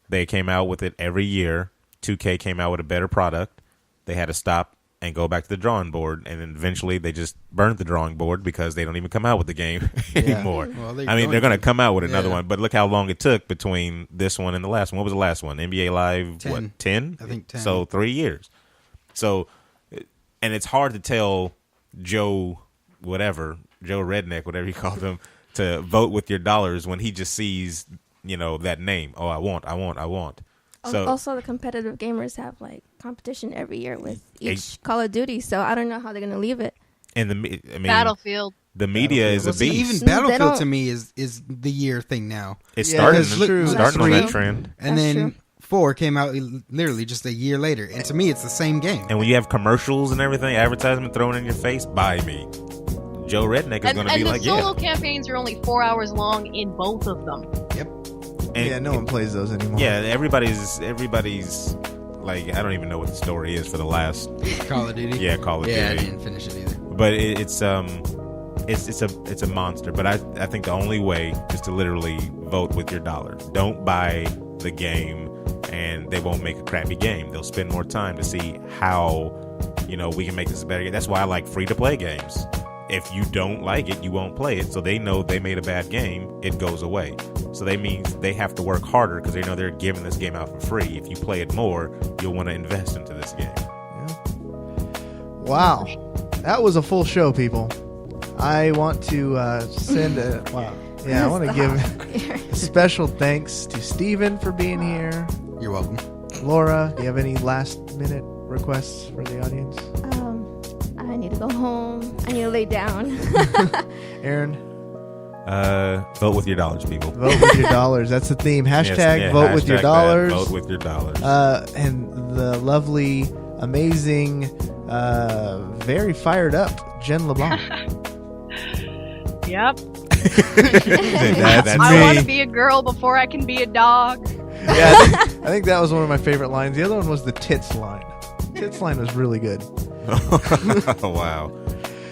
Speaker 3: They came out with it every year. 2K came out with a better product. They had to stop and go back to the drawing board, and then eventually they just burned the drawing board because they don't even come out with the game anymore.
Speaker 6: Well,
Speaker 3: they're going to come out with another one, but look how long it took between this one and the last one. What was the last one? NBA Live,
Speaker 6: 10.
Speaker 3: what, 10?
Speaker 6: I think 10.
Speaker 3: So 3 years. So, and it's hard to tell Joe Redneck, whatever you call him, to vote with your dollars when he just sees, that name. Oh, I want. So,
Speaker 7: Also, the competitive gamers have like competition every year with each Call of Duty, so I don't know how they're gonna leave it.
Speaker 3: and The media is a
Speaker 6: See,
Speaker 3: beast.
Speaker 6: even
Speaker 7: They
Speaker 6: Battlefield
Speaker 7: don't-
Speaker 6: to me is the year thing now.
Speaker 3: It's
Speaker 4: Yeah,
Speaker 3: starting,
Speaker 4: that's true.
Speaker 3: starting on
Speaker 7: That's
Speaker 3: that
Speaker 7: true.
Speaker 3: trend.
Speaker 6: And
Speaker 7: That's
Speaker 6: then
Speaker 7: true.
Speaker 6: 4 came out literally just a year later. And to me, it's the same game.
Speaker 3: And when you have commercials and everything, advertisement thrown in your face, buy me. Joe Redneck is
Speaker 5: And,
Speaker 3: going to be
Speaker 5: and the
Speaker 3: like,
Speaker 5: solo
Speaker 3: yeah.
Speaker 5: campaigns are only 4 hours long in both of them.
Speaker 3: And,
Speaker 4: Yeah, no one plays those anymore.
Speaker 3: Yeah, everybody's like, I don't even know what the story is for the last.
Speaker 6: Call of Duty.
Speaker 3: Yeah, Call of
Speaker 6: Yeah, I
Speaker 3: Duty.
Speaker 6: didn't finish it either.
Speaker 3: But it's a monster. But I think the only way is to literally vote with your dollar. Don't buy the game, and they won't make a crappy game. They'll spend more time to see how we can make this a better game. That's why I like free to play games. If you don't like it, you won't play it. So they know they made a bad game, it goes away. So that means they have to work harder because they know they're giving this game out for free. If you play it more, you'll want to invest into this game.
Speaker 4: Wow, that was a full show, people. I want to send a wow. Yeah, I want to give special thanks to Steven for being here.
Speaker 6: You're welcome.
Speaker 4: Laura, do you have any last minute requests for the audience?
Speaker 7: I need to go home. I need to lay down.
Speaker 4: Aaron,
Speaker 3: Vote with your dollars, people.
Speaker 4: vote with your dollars. That's the theme. Hashtag
Speaker 3: Yes, yeah,
Speaker 4: vote with your
Speaker 3: hashtag
Speaker 4: dollars.
Speaker 3: that, vote with your dollars.
Speaker 4: And the lovely, amazing, very fired up Jen LeBlanc.
Speaker 5: Yep.
Speaker 4: That's
Speaker 5: I
Speaker 4: me.
Speaker 5: want to be a girl before I can be a dog.
Speaker 4: Yeah, I think that was one of my favorite lines. The other one was the tits line. Tits line was really good.
Speaker 3: Wow.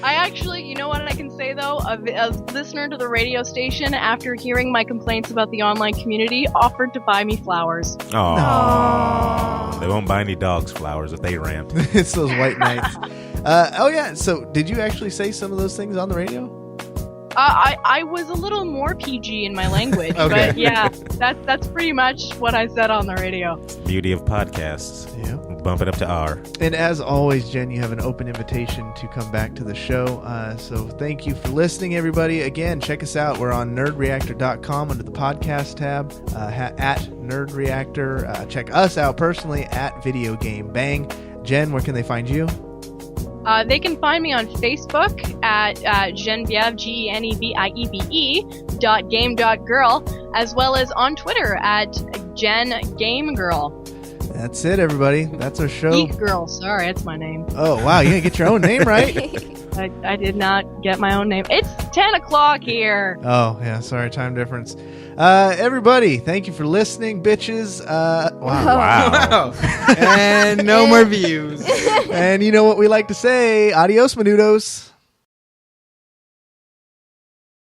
Speaker 5: I actually, you know what I can say though? A listener to the radio station, after hearing my complaints about the online community, offered to buy me flowers.
Speaker 3: Oh, they won't buy any dogs flowers if they rant.
Speaker 4: It's those white knights. Oh yeah. So, did you actually say some of those things on the radio?
Speaker 5: I was a little more PG in my language,
Speaker 4: Okay.
Speaker 5: but yeah, that's pretty much what I said on the radio.
Speaker 3: Beauty of podcasts.
Speaker 4: Yeah.
Speaker 3: Bump it up to R.
Speaker 4: And as always, Jen, you have an open invitation to come back to the show. So thank you for listening, everybody. Again, check us out. We're on nerdreactor.com under the podcast tab at Nerd Reactor. Check us out personally at Videogame Bang. Jen, where can they find you?
Speaker 5: They can find me on Facebook at Genevieve, Genevieve.game.girl, as well as on Twitter at Gen Game Girl.
Speaker 4: That's it, everybody. That's our show.
Speaker 5: Geek Girl, sorry, that's my name.
Speaker 4: Oh, wow. You didn't get your own name right?
Speaker 5: I did not get my own name. It's 10 o'clock here.
Speaker 4: Oh, yeah. Sorry, time difference. Everybody, thank you for listening, bitches. Wow.
Speaker 3: Wow.
Speaker 6: And no more views.
Speaker 4: And you know what we like to say. Adios, menudos.